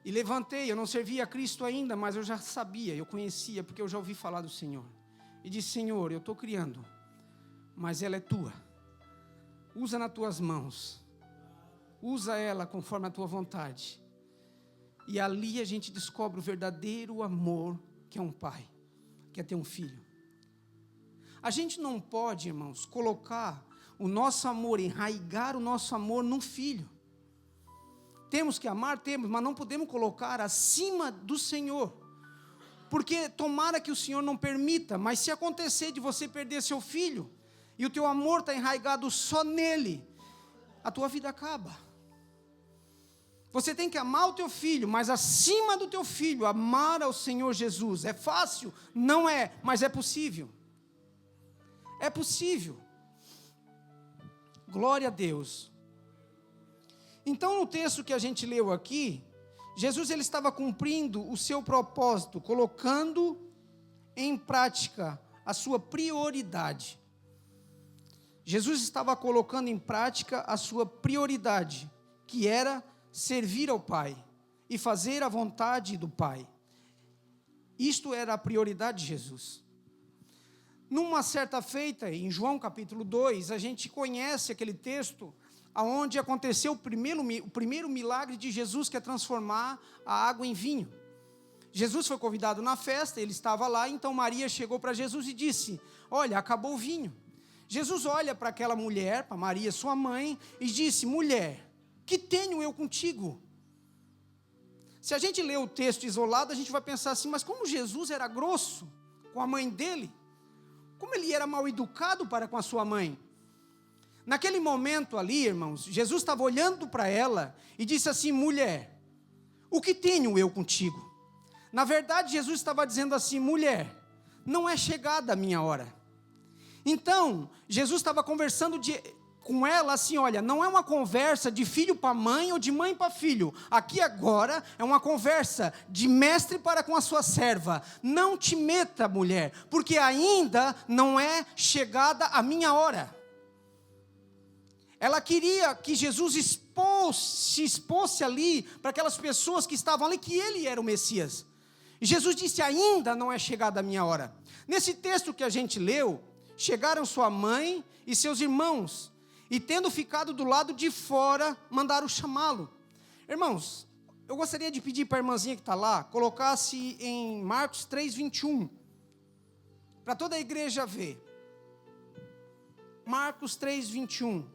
E levantei, eu não servia a Cristo ainda, mas eu já sabia, eu conhecia, porque eu já ouvi falar do Senhor. E disse, Senhor, eu estou criando, mas ela é tua. Usa nas tuas mãos. Usa ela conforme a tua vontade. E ali a gente descobre o verdadeiro amor que é um pai, que é ter um filho. A gente não pode, irmãos, colocar o nosso amor, enraigar o nosso amor num filho. Temos que amar, temos, mas não podemos colocar acima do Senhor. Porque tomara que o Senhor não permita, mas se acontecer de você perder seu filho, e o teu amor está enraigado só nele, a tua vida acaba. Você tem que amar o teu filho, mas acima do teu filho, amar ao Senhor Jesus. É fácil? Não é, mas é possível. É possível. Glória a Deus. Então, no texto que a gente leu aqui, Jesus ele estava cumprindo o seu propósito, colocando em prática a sua prioridade. Jesus estava colocando em prática a sua prioridade, que era servir ao Pai e fazer a vontade do Pai. Isto era a prioridade de Jesus. Numa certa feita, em João capítulo 2, a gente conhece aquele texto onde aconteceu o primeiro milagre de Jesus, que é transformar a água em vinho. Jesus foi convidado na festa, ele estava lá, então Maria chegou para Jesus e disse, olha, acabou o vinho. Jesus olha para aquela mulher, para Maria, sua mãe, e disse, mulher, que tenho eu contigo? Se a gente lê o texto isolado, a gente vai pensar assim, mas como Jesus era grosso com a mãe dele? Como ele era mal educado para com a sua mãe? Naquele momento ali, irmãos, Jesus estava olhando para ela e disse assim, mulher, o que tenho eu contigo? Na verdade, Jesus estava dizendo assim, mulher, não é chegada a minha hora. Então, Jesus estava conversando com ela assim, olha, não é uma conversa de filho para mãe ou de mãe para filho. Aqui agora é uma conversa de mestre para com a sua serva. Não te meta, mulher, porque ainda não é chegada a minha hora. Ela queria que Jesus se expôsse ali para aquelas pessoas que estavam ali, que ele era o Messias. E Jesus disse, ainda não é chegada a minha hora. Nesse texto que a gente leu, chegaram sua mãe e seus irmãos, e tendo ficado do lado de fora, mandaram chamá-lo. Irmãos, eu gostaria de pedir para a irmãzinha que está lá, colocasse em Marcos 3:21, para toda a igreja ver. Marcos 3:21.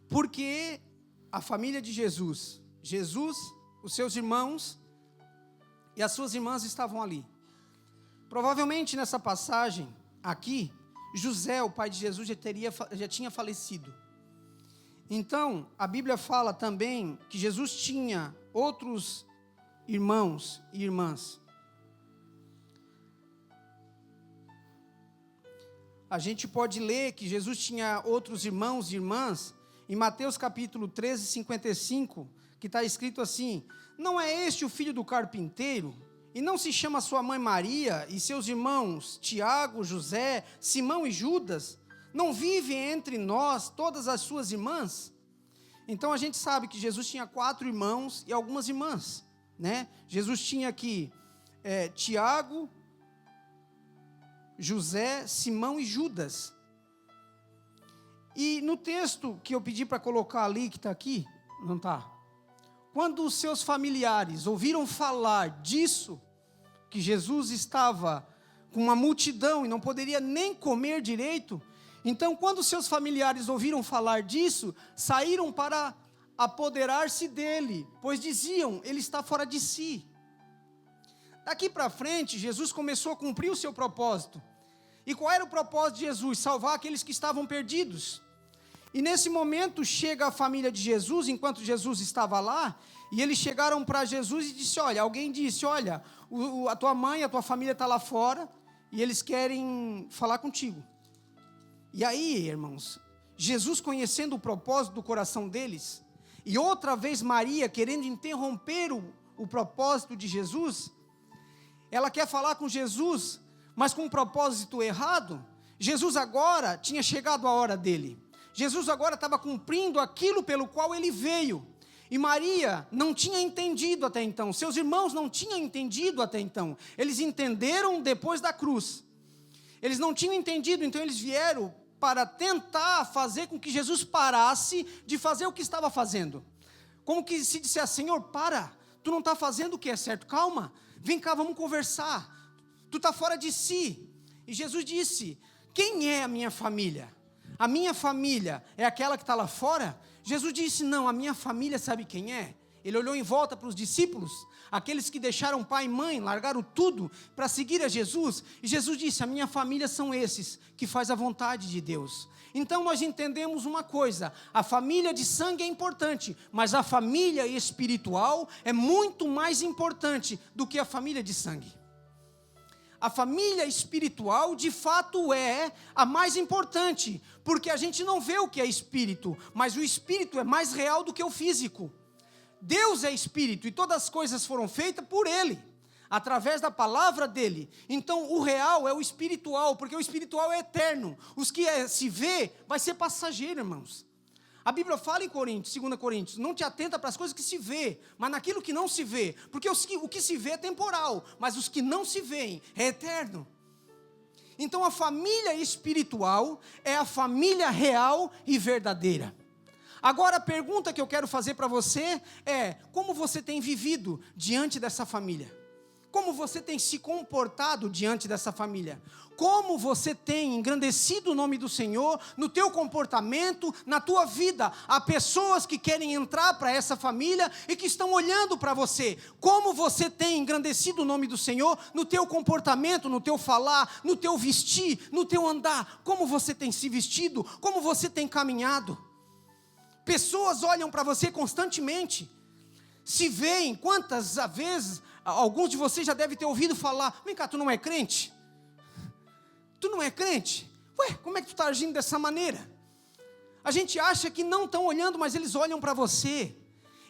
Porque a família de Jesus, os seus irmãos e as suas irmãs estavam ali. Provavelmente nessa passagem aqui, José, o pai de Jesus, já tinha falecido. Então, a Bíblia fala também que Jesus tinha outros irmãos e irmãs. A gente pode ler que Jesus tinha outros irmãos e irmãs em Mateus capítulo 13, 55, que está escrito assim, não é este o filho do carpinteiro? E não se chama sua mãe Maria e seus irmãos Tiago, José, Simão e Judas? Não vivem entre nós todas as suas irmãs? Então a gente sabe que Jesus tinha 4 irmãos e algumas irmãs, né? Jesus tinha aqui Tiago, José, Simão e Judas. E no texto que eu pedi para colocar ali, que está aqui, não está? Quando os seus familiares ouviram falar disso, que Jesus estava com uma multidão e não poderia nem comer direito, Então, quando seus familiares ouviram falar disso, saíram para apoderar-se dele, pois diziam, ele está fora de si. Daqui para frente, Jesus começou a cumprir o seu propósito. E qual era o propósito de Jesus? Salvar aqueles que estavam perdidos. E nesse momento chega a família de Jesus, enquanto Jesus estava lá, e eles chegaram para Jesus e disse, alguém disse, a tua mãe, a tua família está lá fora, e eles querem falar contigo. E aí, irmãos, Jesus conhecendo o propósito do coração deles, e outra vez Maria querendo interromper o propósito de Jesus, ela quer falar com Jesus, mas com um propósito errado. Jesus agora tinha chegado a hora dele. Jesus agora estava cumprindo aquilo pelo qual ele veio. E Maria não tinha entendido até então. Seus irmãos não tinham entendido até então. Eles entenderam depois da cruz. Eles não tinham entendido, então eles vieram para tentar fazer com que Jesus parasse de fazer o que estava fazendo. Como que se dissesse, Senhor, para, tu não está fazendo o que é certo, calma, vem cá, vamos conversar, tu está fora de si. E Jesus disse, quem é a minha família? A minha família é aquela que está lá fora? Jesus disse, não, a minha família sabe quem é? Ele olhou em volta para os discípulos, aqueles que deixaram pai e mãe, largaram tudo para seguir a Jesus, e Jesus disse, a minha família são esses, que faz a vontade de Deus. Então nós entendemos uma coisa, a família de sangue é importante, mas a família espiritual é muito mais importante do que a família de sangue. A família espiritual, de fato, é a mais importante, porque a gente não vê o que é espírito, mas o espírito é mais real do que o físico. Deus é espírito e todas as coisas foram feitas por Ele, através da palavra dEle. Então, o real é o espiritual, porque o espiritual é eterno. Os que se vê, vai ser passageiro, irmãos. A Bíblia fala em Coríntios, 2 Coríntios, não te atenta para as coisas que se vê, mas naquilo que não se vê, porque o que se vê é temporal, mas os que não se veem é eterno. Então a família espiritual é a família real e verdadeira. Agora a pergunta que eu quero fazer para você é, como você tem vivido diante dessa família? Como você tem se comportado diante dessa família? Como você tem engrandecido o nome do Senhor no teu comportamento, na tua vida? Há pessoas que querem entrar para essa família e que estão olhando para você. Como você tem engrandecido o nome do Senhor no teu comportamento, no teu falar, no teu vestir, no teu andar? Como você tem se vestido? Como você tem caminhado? Pessoas olham para você constantemente. Se veem, quantas vezes, alguns de vocês já devem ter ouvido falar, vem cá, tu não é crente? Tu não é crente? Ué, como é que tu está agindo dessa maneira? A gente acha que não estão olhando, mas eles olham para você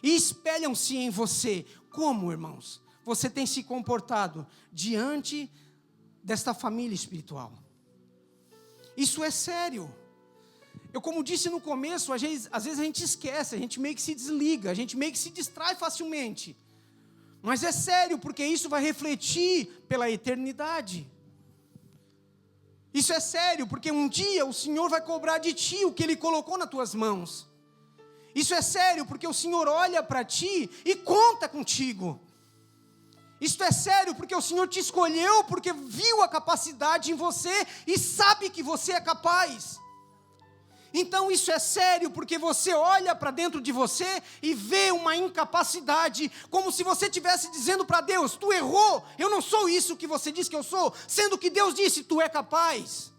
e espelham-se em você. Como, irmãos, você tem se comportado diante desta família espiritual? Isso é sério. Eu, como disse no começo, às vezes a gente esquece, a gente meio que se desliga, a gente meio que se distrai facilmente. Mas é sério, porque isso vai refletir pela eternidade. Isso é sério, porque um dia o Senhor vai cobrar de ti o que Ele colocou nas tuas mãos. Isso é sério, porque o Senhor olha para ti e conta contigo. Isso é sério, porque o Senhor te escolheu, porque viu a capacidade em você e sabe que você é capaz. Então isso é sério, porque você olha para dentro de você e vê uma incapacidade, como se você estivesse dizendo para Deus, tu errou, eu não sou isso que você diz que eu sou, sendo que Deus disse, tu é capaz.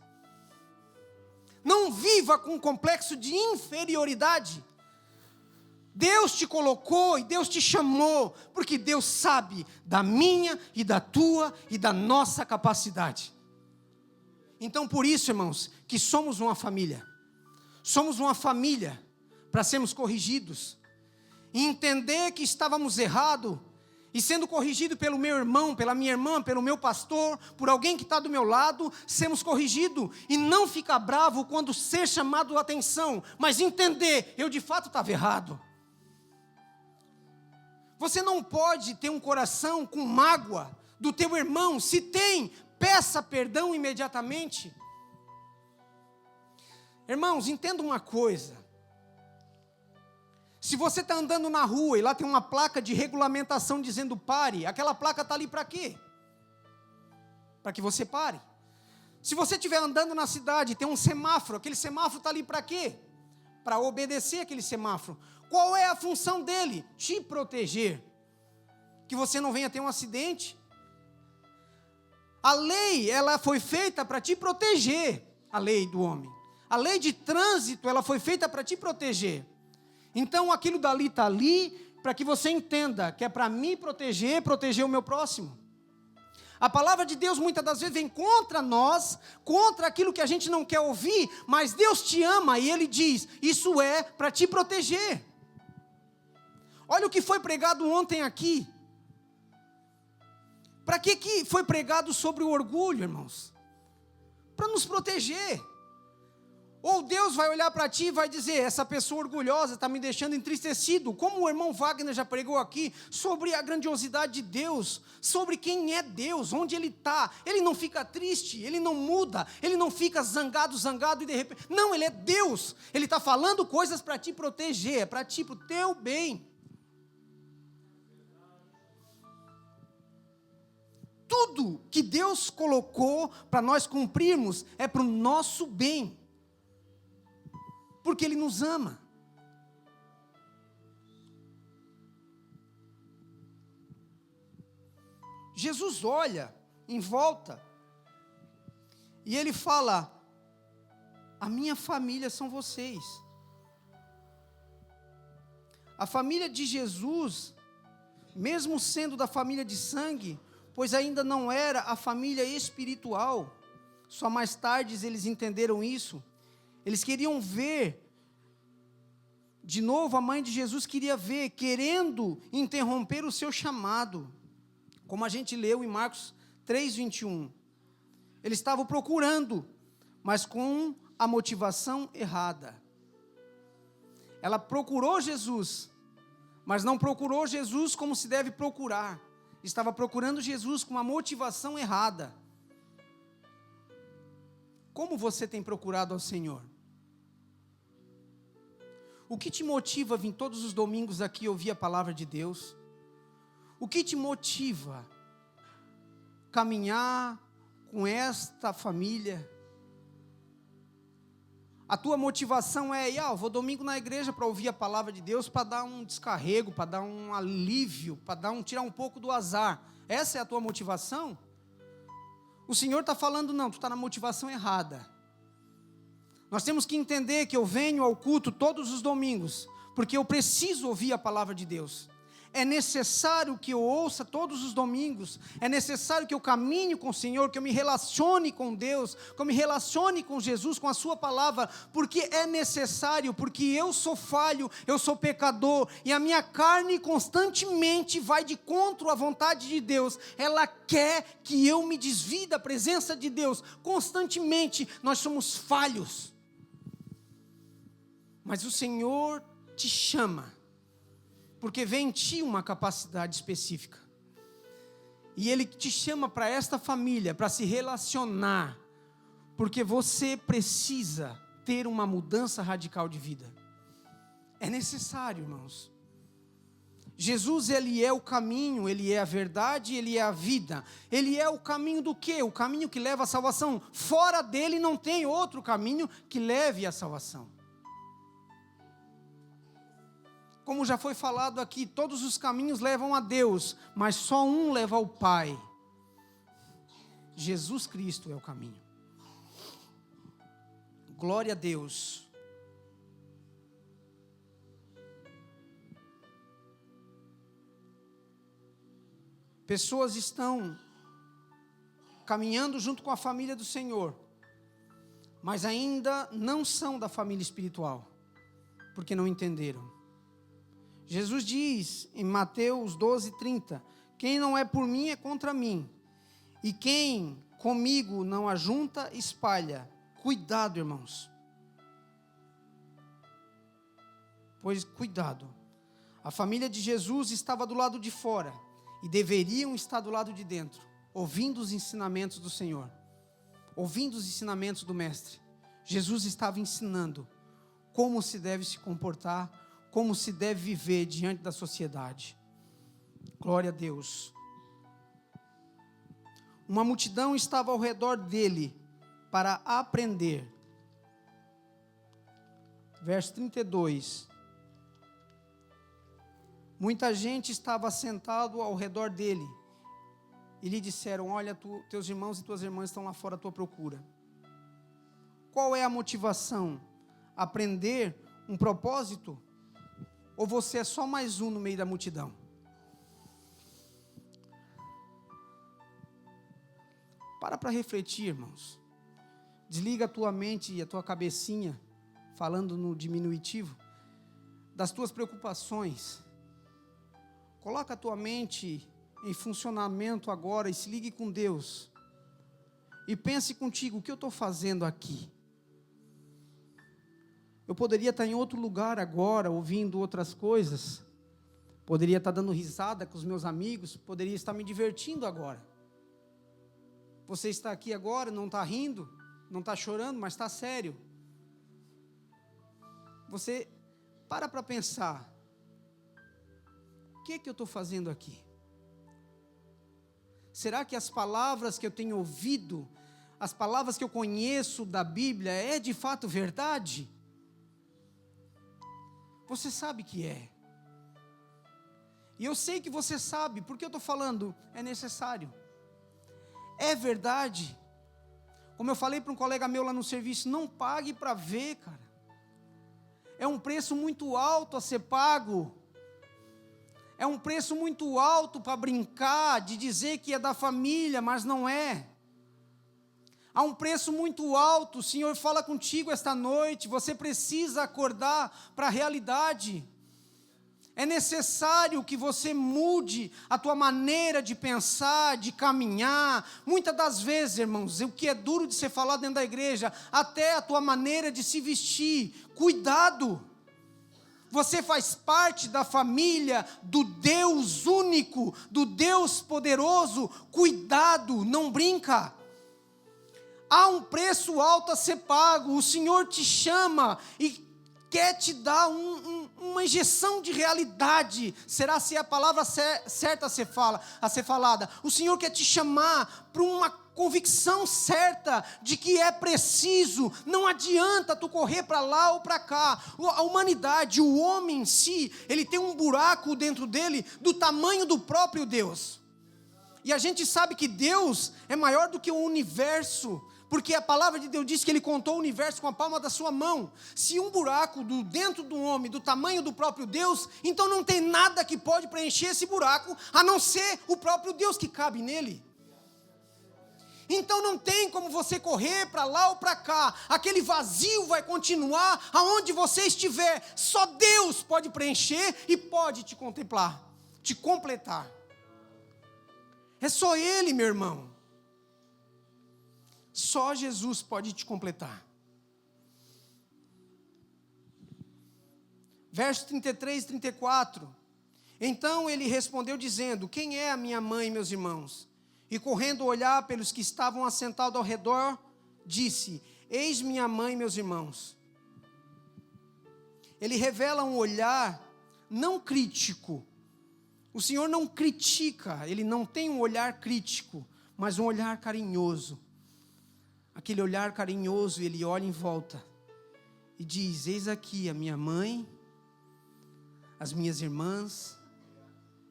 Não viva com um complexo de inferioridade. Deus te colocou e Deus te chamou, porque Deus sabe da minha e da tua e da nossa capacidade. Então por isso, irmãos, que somos uma família. Somos uma família para sermos corrigidos e entender que estávamos errados e sendo corrigido pelo meu irmão, pela minha irmã, pelo meu pastor, por alguém que está do meu lado, sermos corrigidos e não ficar bravo quando ser chamado a atenção, mas entender, eu de fato estava errado. Você não pode ter um coração com mágoa do teu irmão, se tem, peça perdão imediatamente. Irmãos, entenda uma coisa. Se você está andando na rua e lá tem uma placa de regulamentação dizendo pare, aquela placa está ali para quê? Para que você pare. Se você estiver andando na cidade, tem um semáforo, aquele semáforo está ali para quê? Para obedecer aquele semáforo. Qual é a função dele? Te proteger. Que você não venha ter um acidente. A lei, ela foi feita para te proteger, a lei do homem. A lei de trânsito, ela foi feita para te proteger. Então, aquilo dali está ali para que você entenda que é para me proteger, proteger o meu próximo. A palavra de Deus muitas das vezes vem contra nós, contra aquilo que a gente não quer ouvir, mas Deus te ama e Ele diz, isso é para te proteger. Olha o que foi pregado ontem aqui. Para que foi pregado sobre o orgulho, irmãos? Para nos proteger. Ou Deus vai olhar para ti e vai dizer, essa pessoa orgulhosa está me deixando entristecido, como o irmão Wagner já pregou aqui, sobre a grandiosidade de Deus, sobre quem é Deus, onde Ele está. Ele não fica triste, Ele não muda, Ele não fica zangado e de repente... Não, Ele é Deus, Ele está falando coisas para te proteger, é para ti, para o teu bem. Tudo que Deus colocou para nós cumprirmos é para o nosso bem. Porque Ele nos ama. Jesus olha em volta e Ele fala, a minha família são vocês. A família de Jesus, mesmo sendo da família de sangue, pois ainda não era a família espiritual, só mais tarde eles entenderam isso. Eles queriam ver, de novo a mãe de Jesus queria ver, querendo interromper o seu chamado, como a gente leu em Marcos 3:21. Eles estavam procurando, mas com a motivação errada. Ela procurou Jesus, mas não procurou Jesus como se deve procurar. Estava procurando Jesus com uma motivação errada. Como você tem procurado ao Senhor? O que te motiva a vir todos os domingos aqui ouvir a palavra de Deus? O que te motiva a caminhar com esta família? A tua motivação é, eu vou domingo na igreja para ouvir a palavra de Deus, para dar um descarrego, para dar um alívio, para tirar um pouco do azar. Essa é a tua motivação? O Senhor está falando, não, tu está na motivação errada. Nós temos que entender que eu venho ao culto todos os domingos, porque eu preciso ouvir a palavra de Deus. É necessário que eu ouça todos os domingos, é necessário que eu caminhe com o Senhor, que eu me relacione com Deus, que eu me relacione com Jesus, com a sua palavra, porque é necessário, porque eu sou falho, eu sou pecador, e a minha carne constantemente vai de contra a vontade de Deus. Ela quer que eu me desvie da presença de Deus, constantemente nós somos falhos. Mas o Senhor te chama, porque vê em ti uma capacidade específica. E Ele te chama para esta família, para se relacionar, porque você precisa ter uma mudança radical de vida. É necessário, irmãos. Jesus, Ele é o caminho, Ele é a verdade, Ele é a vida. Ele é o caminho do quê? O caminho que leva à salvação. Fora dele não tem outro caminho que leve à salvação. Como já foi falado aqui, todos os caminhos levam a Deus, mas só um leva ao Pai. Jesus Cristo é o caminho. Glória a Deus. Pessoas estão caminhando junto com a família do Senhor, mas ainda não são da família espiritual, porque não entenderam. Jesus diz em Mateus 12:30, quem não é por mim é contra mim, e quem comigo não ajunta, espalha. Cuidado, irmãos. Pois cuidado, a família de Jesus estava do lado de fora, e deveriam estar do lado de dentro, ouvindo os ensinamentos do Senhor, ouvindo os ensinamentos do Mestre. Jesus estava ensinando como se deve se comportar, como se deve viver diante da sociedade. Glória a Deus. Uma multidão estava ao redor dele, para aprender. Verso 32. Muita gente estava sentado ao redor dele e lhe disseram: olha, teus irmãos e tuas irmãs estão lá fora à tua procura. Qual é a motivação? Aprender um propósito? Ou você é só mais um no meio da multidão? Para refletir, irmãos. Desliga a tua mente e a tua cabecinha, falando no diminutivo, das tuas preocupações. Coloca a tua mente em funcionamento agora e se ligue com Deus. E pense contigo: o que eu estou fazendo aqui? Eu poderia estar em outro lugar agora, ouvindo outras coisas. Poderia estar dando risada com os meus amigos. Poderia estar me divertindo agora. Você está aqui agora, não está rindo, não está chorando, mas está sério. Você para pensar: o que eu estou fazendo aqui? Será que as palavras que eu tenho ouvido, as palavras que eu conheço da Bíblia, é de fato verdade? Você sabe que é. E eu sei que você sabe, porque eu estou falando, é necessário. É verdade. Como eu falei para um colega meu lá no serviço, não pague para ver, cara. É um preço muito alto a ser pago. É um preço muito alto para brincar, de dizer que é da família, mas não é. Há um preço muito alto. O Senhor fala contigo esta noite. Você precisa acordar para a realidade. É necessário que você mude a tua maneira de pensar, de caminhar. Muitas das vezes, irmãos, o que é duro de ser falado dentro da igreja, até a tua maneira de se vestir. Cuidado! Você faz parte da família do Deus único, do Deus poderoso. Cuidado, não brinca. Há um preço alto a ser pago. O Senhor te chama e quer te dar uma injeção de realidade. Será se é a palavra certa a ser falada? O Senhor quer te chamar para uma convicção certa de que é preciso. Não adianta tu correr para lá ou para cá. A humanidade, o homem em si, ele tem um buraco dentro dele do tamanho do próprio Deus. E a gente sabe que Deus é maior do que o universo, porque a palavra de Deus diz que Ele contou o universo com a palma da sua mão. Se um buraco dentro do homem, do tamanho do próprio Deus, então não tem nada que pode preencher esse buraco, a não ser o próprio Deus que cabe nele. Então não tem como você correr para lá ou para cá. Aquele vazio vai continuar aonde você estiver. Só Deus pode preencher e pode te contemplar, te completar. É só Ele, meu irmão. Só Jesus pode te completar. Versos 33 e 34. Então ele respondeu dizendo: quem é a minha mãe e meus irmãos? E correndo a olhar pelos que estavam assentados ao redor, disse: eis minha mãe e meus irmãos. Ele revela um olhar não crítico. O Senhor não critica, Ele não tem um olhar crítico, mas um olhar carinhoso. Aquele olhar carinhoso, Ele olha em volta e diz: eis aqui a minha mãe, as minhas irmãs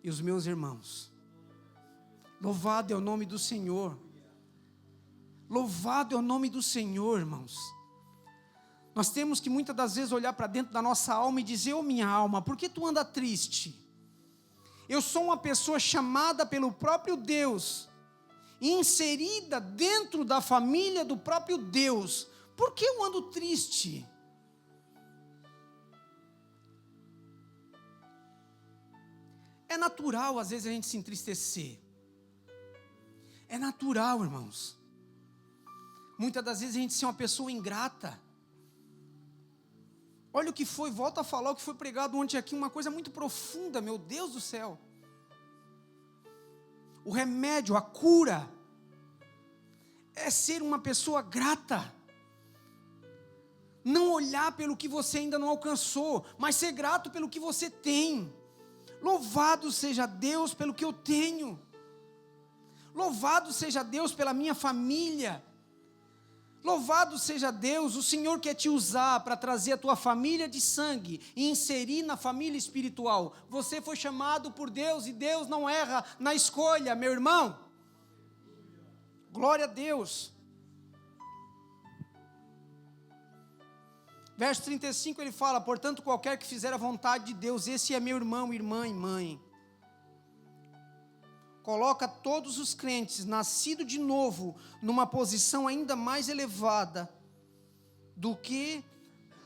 e os meus irmãos. Louvado é o nome do Senhor. Louvado é o nome do Senhor, irmãos. Nós temos que muitas das vezes olhar para dentro da nossa alma e dizer: ô minha alma, por que tu anda triste? Eu sou uma pessoa chamada pelo próprio Deus, inserida dentro da família do próprio Deus. Por que eu ando triste? É natural às vezes a gente se entristecer. É natural, irmãos. Muitas das vezes a gente ser uma pessoa ingrata. Olha o que foi, volta a falar o que foi pregado ontem aqui, uma coisa muito profunda, meu Deus do céu. O remédio, a cura, é ser uma pessoa grata. Não olhar pelo que você ainda não alcançou, mas ser grato pelo que você tem. Louvado seja Deus pelo que eu tenho. Louvado seja Deus pela minha família. Louvado seja Deus, o Senhor quer te usar para trazer a tua família de sangue e inserir na família espiritual. Você foi chamado por Deus e Deus não erra na escolha, meu irmão. Glória a Deus. Verso 35 ele fala: portanto, qualquer que fizer a vontade de Deus, esse é meu irmão, irmã e mãe. Coloca todos os crentes, nascidos de novo, numa posição ainda mais elevada do que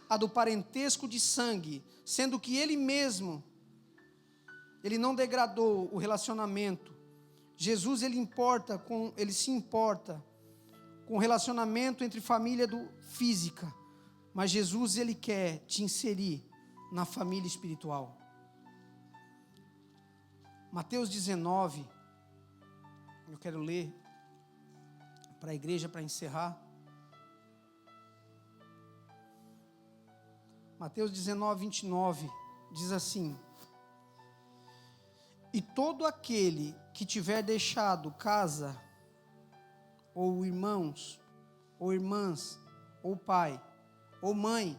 a do parentesco de sangue, sendo que ele mesmo, ele não degradou o relacionamento. Jesus, ele se importa com o relacionamento entre família física, mas Jesus, ele quer te inserir na família espiritual. Mateus 19, eu quero ler para a igreja para encerrar. Mateus 19, 29, diz assim: e todo aquele que tiver deixado casa, ou irmãos, ou irmãs, ou pai, ou mãe,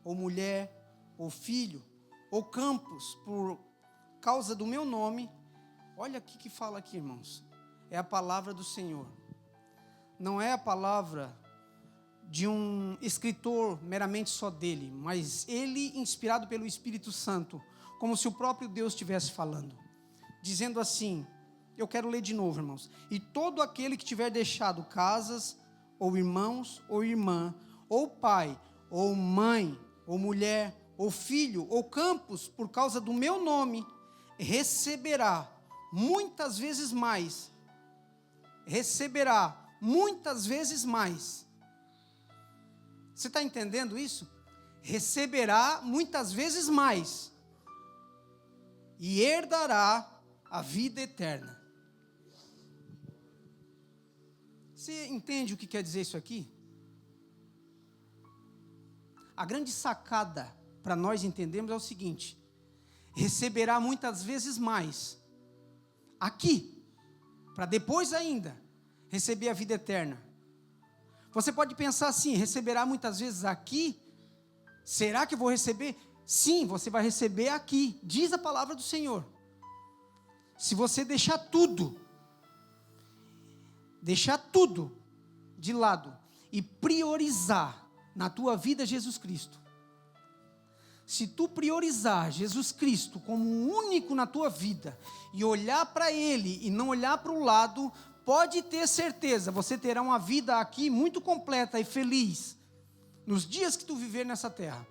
ou mulher, ou filho, ou campos, por causa do meu nome, olha o que fala aqui, irmãos. É a palavra do Senhor. Não é a palavra de um escritor meramente só dele, mas ele inspirado pelo Espírito Santo, como se o próprio Deus estivesse falando, dizendo assim, eu quero ler de novo, irmãos: e todo aquele que tiver deixado casas, ou irmãos, ou irmã, ou pai, ou mãe, ou mulher, ou filho, ou campos, por causa do meu nome, receberá muitas vezes mais. Receberá muitas vezes mais. Você está entendendo isso? Receberá muitas vezes mais. E herdará a vida eterna. Você entende o que quer dizer isso aqui? A grande sacada para nós entendermos é o seguinte: receberá muitas vezes mais aqui, para depois ainda receber a vida eterna. Você pode pensar assim: receberá muitas vezes aqui? Será que eu vou receber? Sim, você vai receber aqui, diz a palavra do Senhor. Se você deixar tudo de lado e priorizar na tua vida Jesus Cristo. Se tu priorizar Jesus Cristo como o único na tua vida e olhar para Ele e não olhar para o lado, pode ter certeza, você terá uma vida aqui muito completa e feliz nos dias que tu viver nessa terra.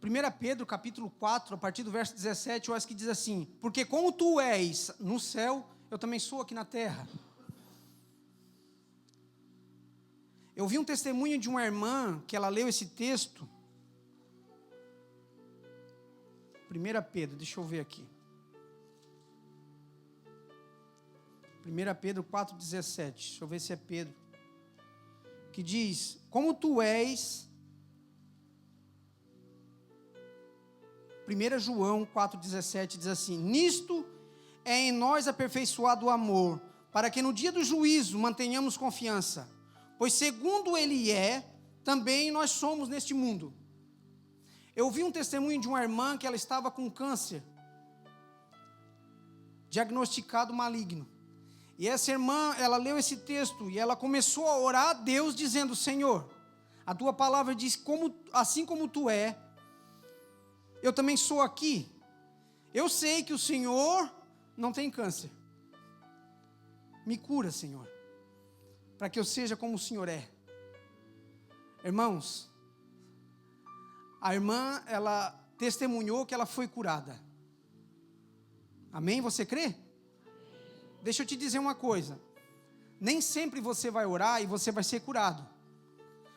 Primeira Pedro, capítulo 4, a partir do verso 17, eu acho que diz assim: porque como tu és no céu, eu também sou aqui na terra. Eu vi um testemunho de uma irmã, que ela leu esse texto. 1 Pedro, deixa eu ver aqui. 1 Pedro 4,17, deixa eu ver se é Pedro. Que diz, como tu és... 1 João 4,17 diz assim: nisto é em nós aperfeiçoado o amor, para que no dia do juízo mantenhamos confiança. Pois segundo Ele é, também nós somos neste mundo. Eu vi um testemunho de uma irmã que ela estava com câncer, diagnosticado maligno. E essa irmã, ela leu esse texto e ela começou a orar a Deus dizendo: Senhor, a tua palavra diz, assim como tu é, eu também sou aqui. Eu sei que o Senhor não tem câncer. Me cura, Senhor, para que eu seja como o Senhor é. Irmãos, a irmã, ela testemunhou que ela foi curada. Amém? Você crê? Deixa eu te dizer uma coisa. Nem sempre você vai orar e você vai ser curado.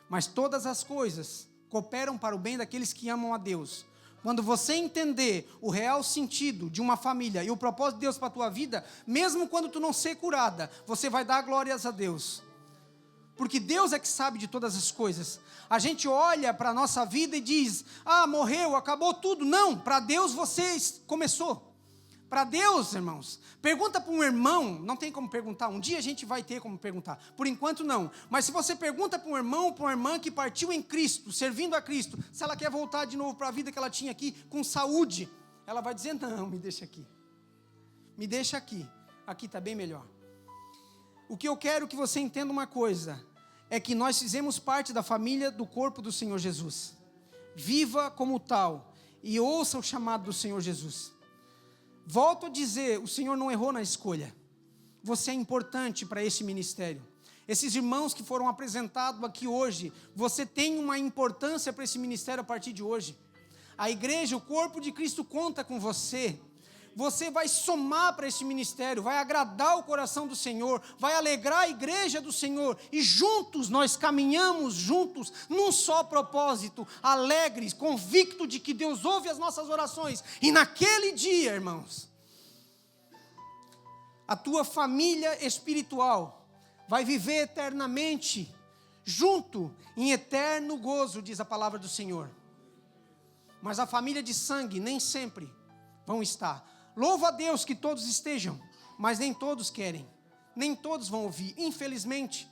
Mas todas as coisas cooperam para o bem daqueles que amam a Deus. Quando você entender o real sentido de uma família e o propósito de Deus para a tua vida, mesmo quando tu não ser curada, você vai dar glórias a Deus. Porque Deus é que sabe de todas as coisas. A gente olha para a nossa vida e diz: ah, morreu, acabou tudo. Não, para Deus você começou. Para Deus, irmãos. Pergunta para um irmão, não tem como perguntar, um dia a gente vai ter como perguntar, por enquanto não. Mas se você pergunta para um irmão, para uma irmã que partiu em Cristo, servindo a Cristo, se ela quer voltar de novo para a vida que ela tinha aqui, com saúde, ela vai dizer, não, me deixa aqui. Me deixa aqui, aqui está bem melhor. O que eu quero que você entenda uma coisa, é que nós fizemos parte da família do corpo do Senhor Jesus. Viva como tal e ouça o chamado do Senhor Jesus. Volto a dizer, o Senhor não errou na escolha. Você é importante para esse ministério. Esses irmãos que foram apresentados aqui hoje, você tem uma importância para esse ministério a partir de hoje. A igreja, o corpo de Cristo conta com você. Você vai somar para esse ministério, vai agradar o coração do Senhor, vai alegrar a igreja do Senhor, e juntos nós caminhamos juntos num só propósito, alegres, convictos de que Deus ouve as nossas orações, e naquele dia, irmãos, a tua família espiritual vai viver eternamente, junto, em eterno gozo, diz a palavra do Senhor. Mas a família de sangue nem sempre vão estar. Louvo a Deus que todos estejam, mas nem todos querem, nem todos vão ouvir, infelizmente.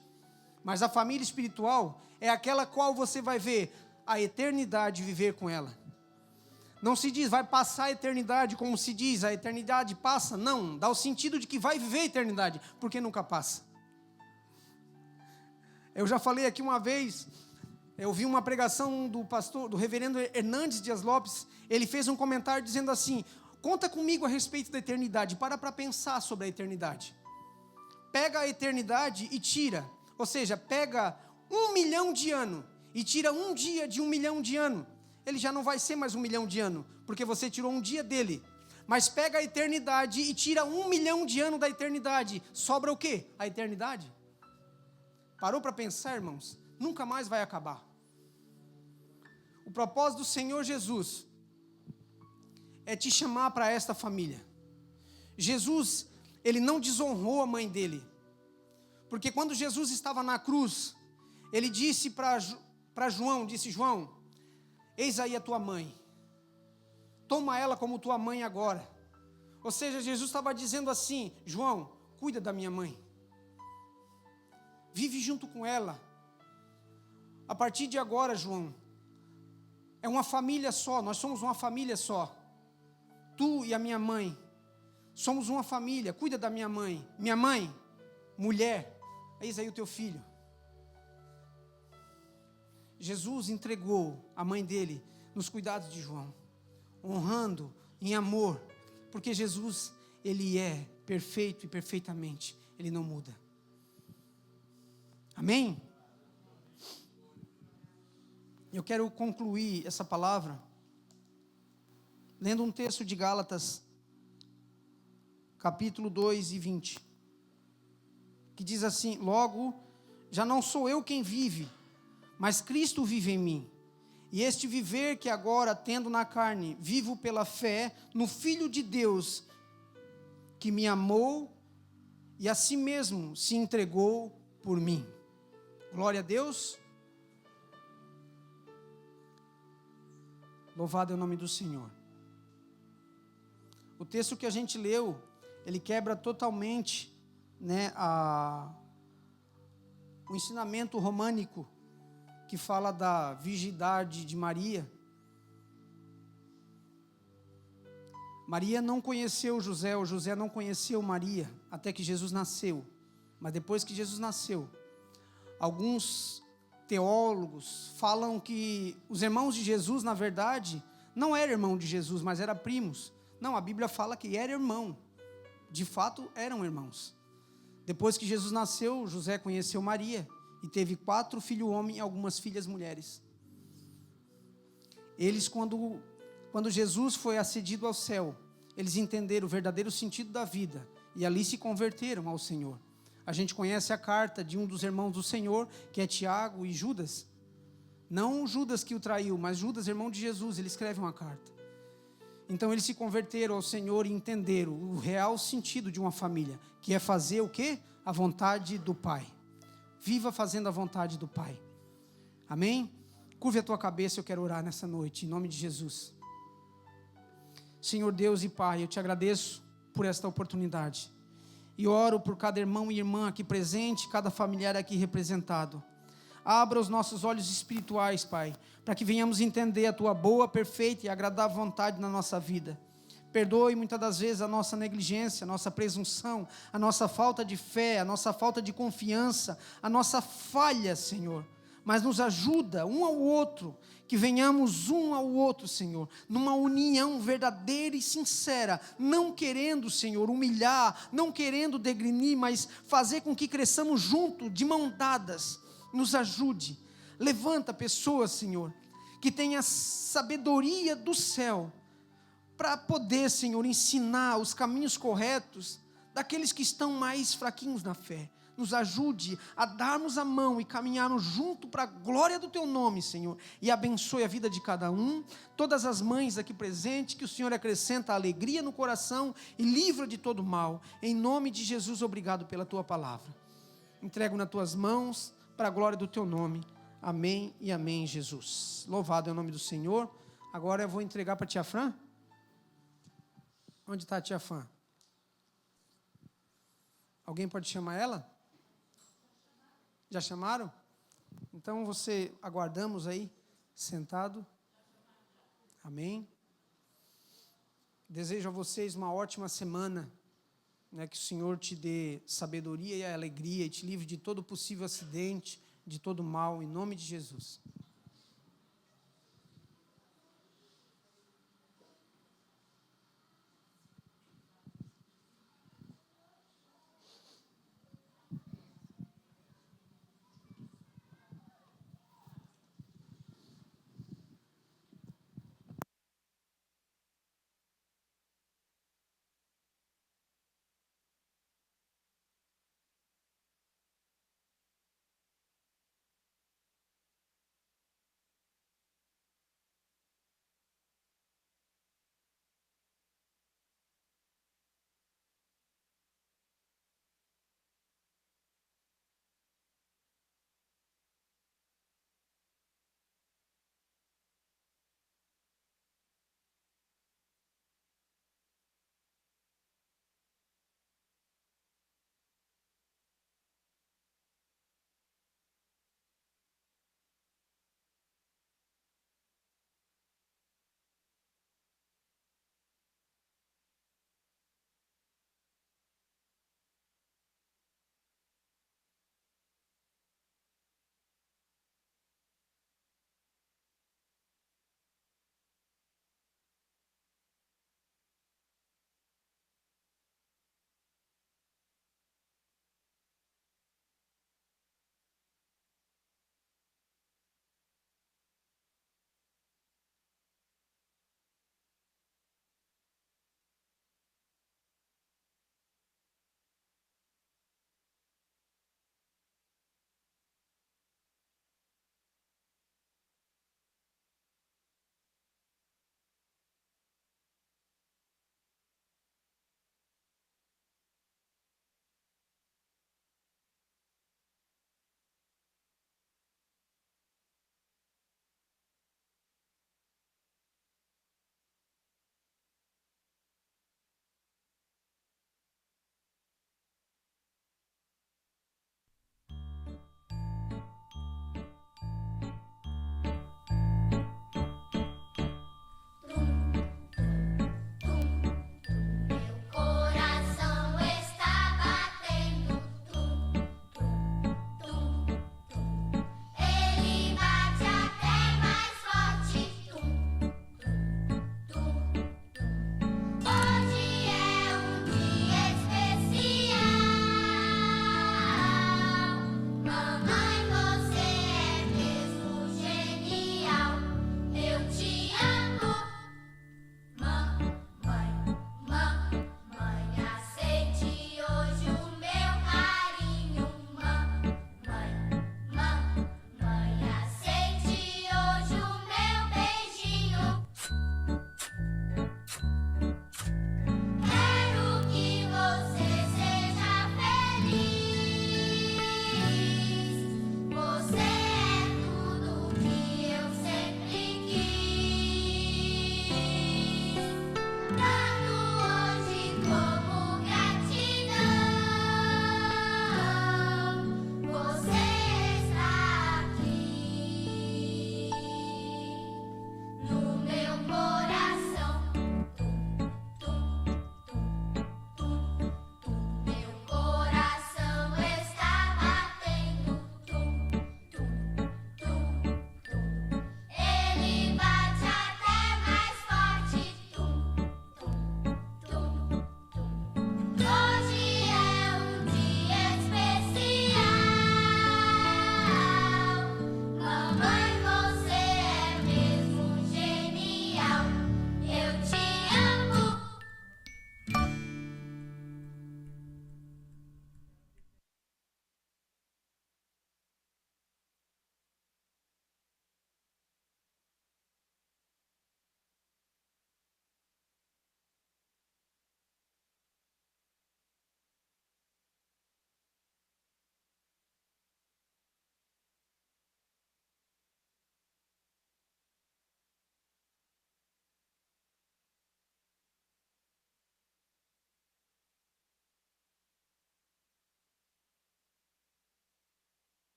Mas a família espiritual é aquela qual você vai ver a eternidade viver com ela. Não se diz vai passar a eternidade, como se diz, a eternidade passa. Não, dá o sentido de que vai viver a eternidade, porque nunca passa. Eu já falei aqui uma vez, eu vi uma pregação do reverendo Hernandes Dias Lopes. Ele fez um comentário dizendo assim: conta comigo a respeito da eternidade, para pensar sobre a eternidade. Pega a eternidade e tira, ou seja, pega 1 milhão de anos e tira um dia de 1 milhão de anos. Ele já não vai ser mais 1 milhão de anos, porque você tirou um dia dele. Mas pega a eternidade e tira 1 milhão de anos da eternidade. Sobra o quê? A eternidade. Parou para pensar, irmãos? Nunca mais vai acabar. O propósito do Senhor Jesus é te chamar para esta família. Jesus, ele não desonrou a mãe dele. Porque quando Jesus estava na cruz, ele disse para João, disse: João, eis aí a tua mãe. Toma ela como tua mãe agora. Ou seja, Jesus estava dizendo assim: João, cuida da minha mãe. Vive junto com ela. A partir de agora, João, é uma família só, nós somos uma família só. Tu e a minha mãe, somos uma família, cuida da minha mãe. Minha mãe, mulher, eis aí o teu filho. Jesus entregou a mãe dele nos cuidados de João, honrando em amor, porque Jesus, ele é perfeito e perfeitamente, ele não muda. Amém? Eu quero concluir essa palavra lendo um texto de Gálatas, capítulo 2 e 20, que diz assim: logo, já não sou eu quem vive, mas Cristo vive em mim. E este viver que agora tendo na carne, vivo pela fé no Filho de Deus, que me amou e a si mesmo se entregou por mim. Glória a Deus. Louvado é o nome do Senhor. O texto que a gente leu, ele quebra totalmente, o ensinamento românico que fala da virgindade de Maria. Maria não conheceu José, o José não conheceu Maria, até que Jesus nasceu. Mas depois que Jesus nasceu, alguns teólogos falam que os irmãos de Jesus, na verdade, não eram irmãos de Jesus, mas eram primos. Não, a Bíblia fala que era irmão. De fato, eram irmãos. Depois que Jesus nasceu, José conheceu Maria e teve 4 filhos homens e algumas filhas mulheres. Eles, quando Jesus foi ascendido ao céu, eles entenderam o verdadeiro sentido da vida e ali se converteram ao Senhor. A gente conhece a carta de um dos irmãos do Senhor, que é Tiago e Judas. Não Judas que o traiu, mas Judas, irmão de Jesus, ele escreve uma carta. Então eles se converteram ao Senhor e entenderam o real sentido de uma família, que é fazer o quê? A vontade do Pai. Viva fazendo a vontade do Pai. Amém? Curve a tua cabeça, eu quero orar nessa noite, em nome de Jesus. Senhor Deus e Pai, eu te agradeço por esta oportunidade. E oro por cada irmão e irmã aqui presente, cada familiar aqui representado. Abra os nossos olhos espirituais, Pai, para que venhamos entender a Tua boa, perfeita e agradável vontade na nossa vida. Perdoe muitas das vezes a nossa negligência, a nossa presunção, a nossa falta de fé, a nossa falta de confiança, a nossa falha, Senhor. Mas nos ajuda um ao outro, que venhamos um ao outro, Senhor, numa união verdadeira e sincera, não querendo, Senhor, humilhar, não querendo degrinir, mas fazer com que cresçamos juntos, de mãos dadas. Nos ajude. Levanta pessoas, Senhor, que tenha sabedoria do céu, para poder, Senhor, ensinar os caminhos corretos daqueles que estão mais fraquinhos na fé. Nos ajude a darmos a mão e caminharmos junto para a glória do Teu nome, Senhor. E abençoe a vida de cada um, todas as mães aqui presentes, que o Senhor acrescenta alegria no coração e livra de todo mal. Em nome de Jesus, obrigado pela Tua palavra. Entrego nas Tuas mãos, para a glória do Teu nome. Amém e amém, Jesus. Louvado é o nome do Senhor. Agora eu vou entregar para a tia Fran. Onde está a tia Fran? Alguém pode chamar ela? Já chamaram? Então você, aguardamos aí, sentado. Amém. Desejo a vocês uma ótima semana, né, que o Senhor te dê sabedoria e alegria e te livre de todo possível acidente, de todo mal, em nome de Jesus.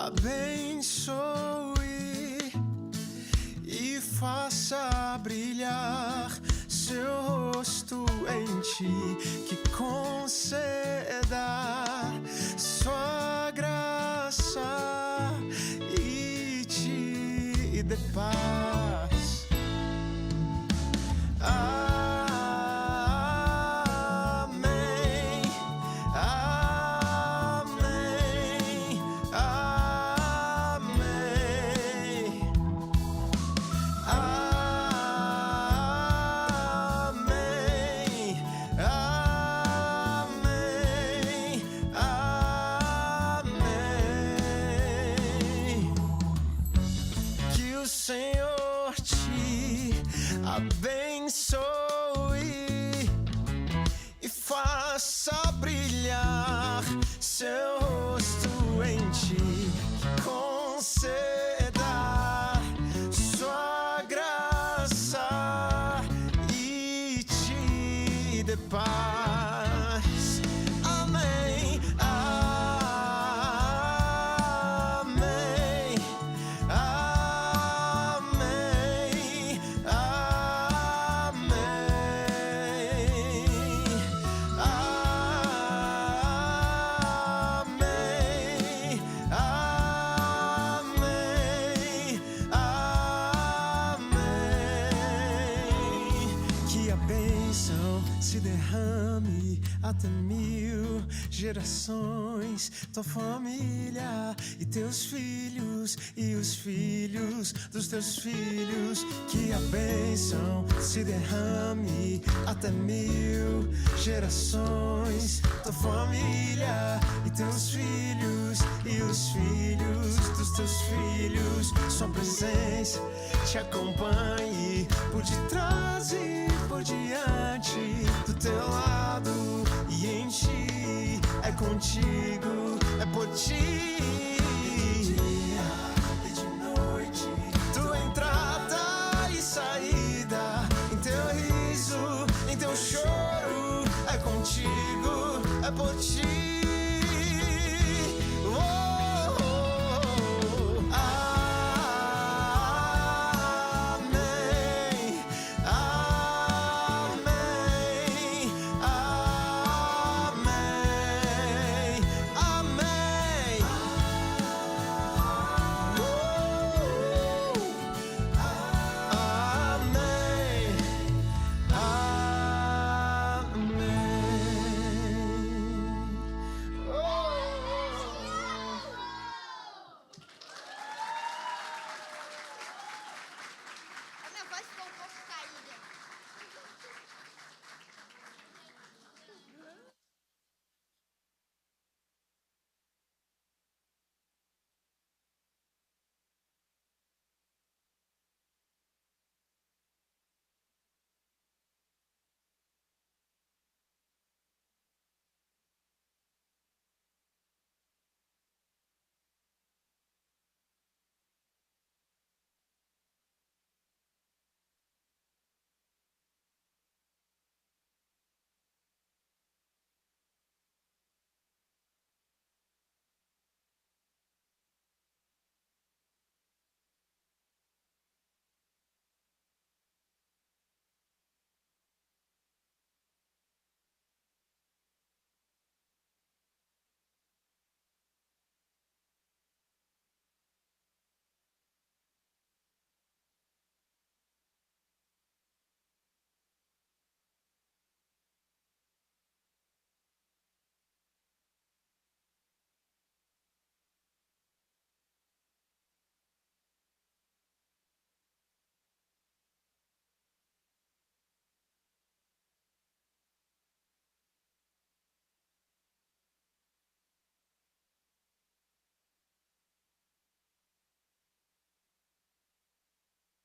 abençoe e faça brilhar seu rosto em ti, que conceda sua graça e te dê paz. Amém, amém, amém, amém, amém, amém. Que o Senhor te abençoe e faça brilhar seu rosto em ti, que conceda sua graça e te dê paz. Amém, amém, amém, amém, amém, amém, amém. Que a bênção se derrame até 1000 gerações, tua família e teus filhos e os filhos dos teus filhos. Que a bênção se derrame até 1000 gerações, tua família e teus filhos e os filhos dos teus filhos. Sua presença te acompanhe por detrás e por diante, do teu lado e em ti. É contigo, é por ti.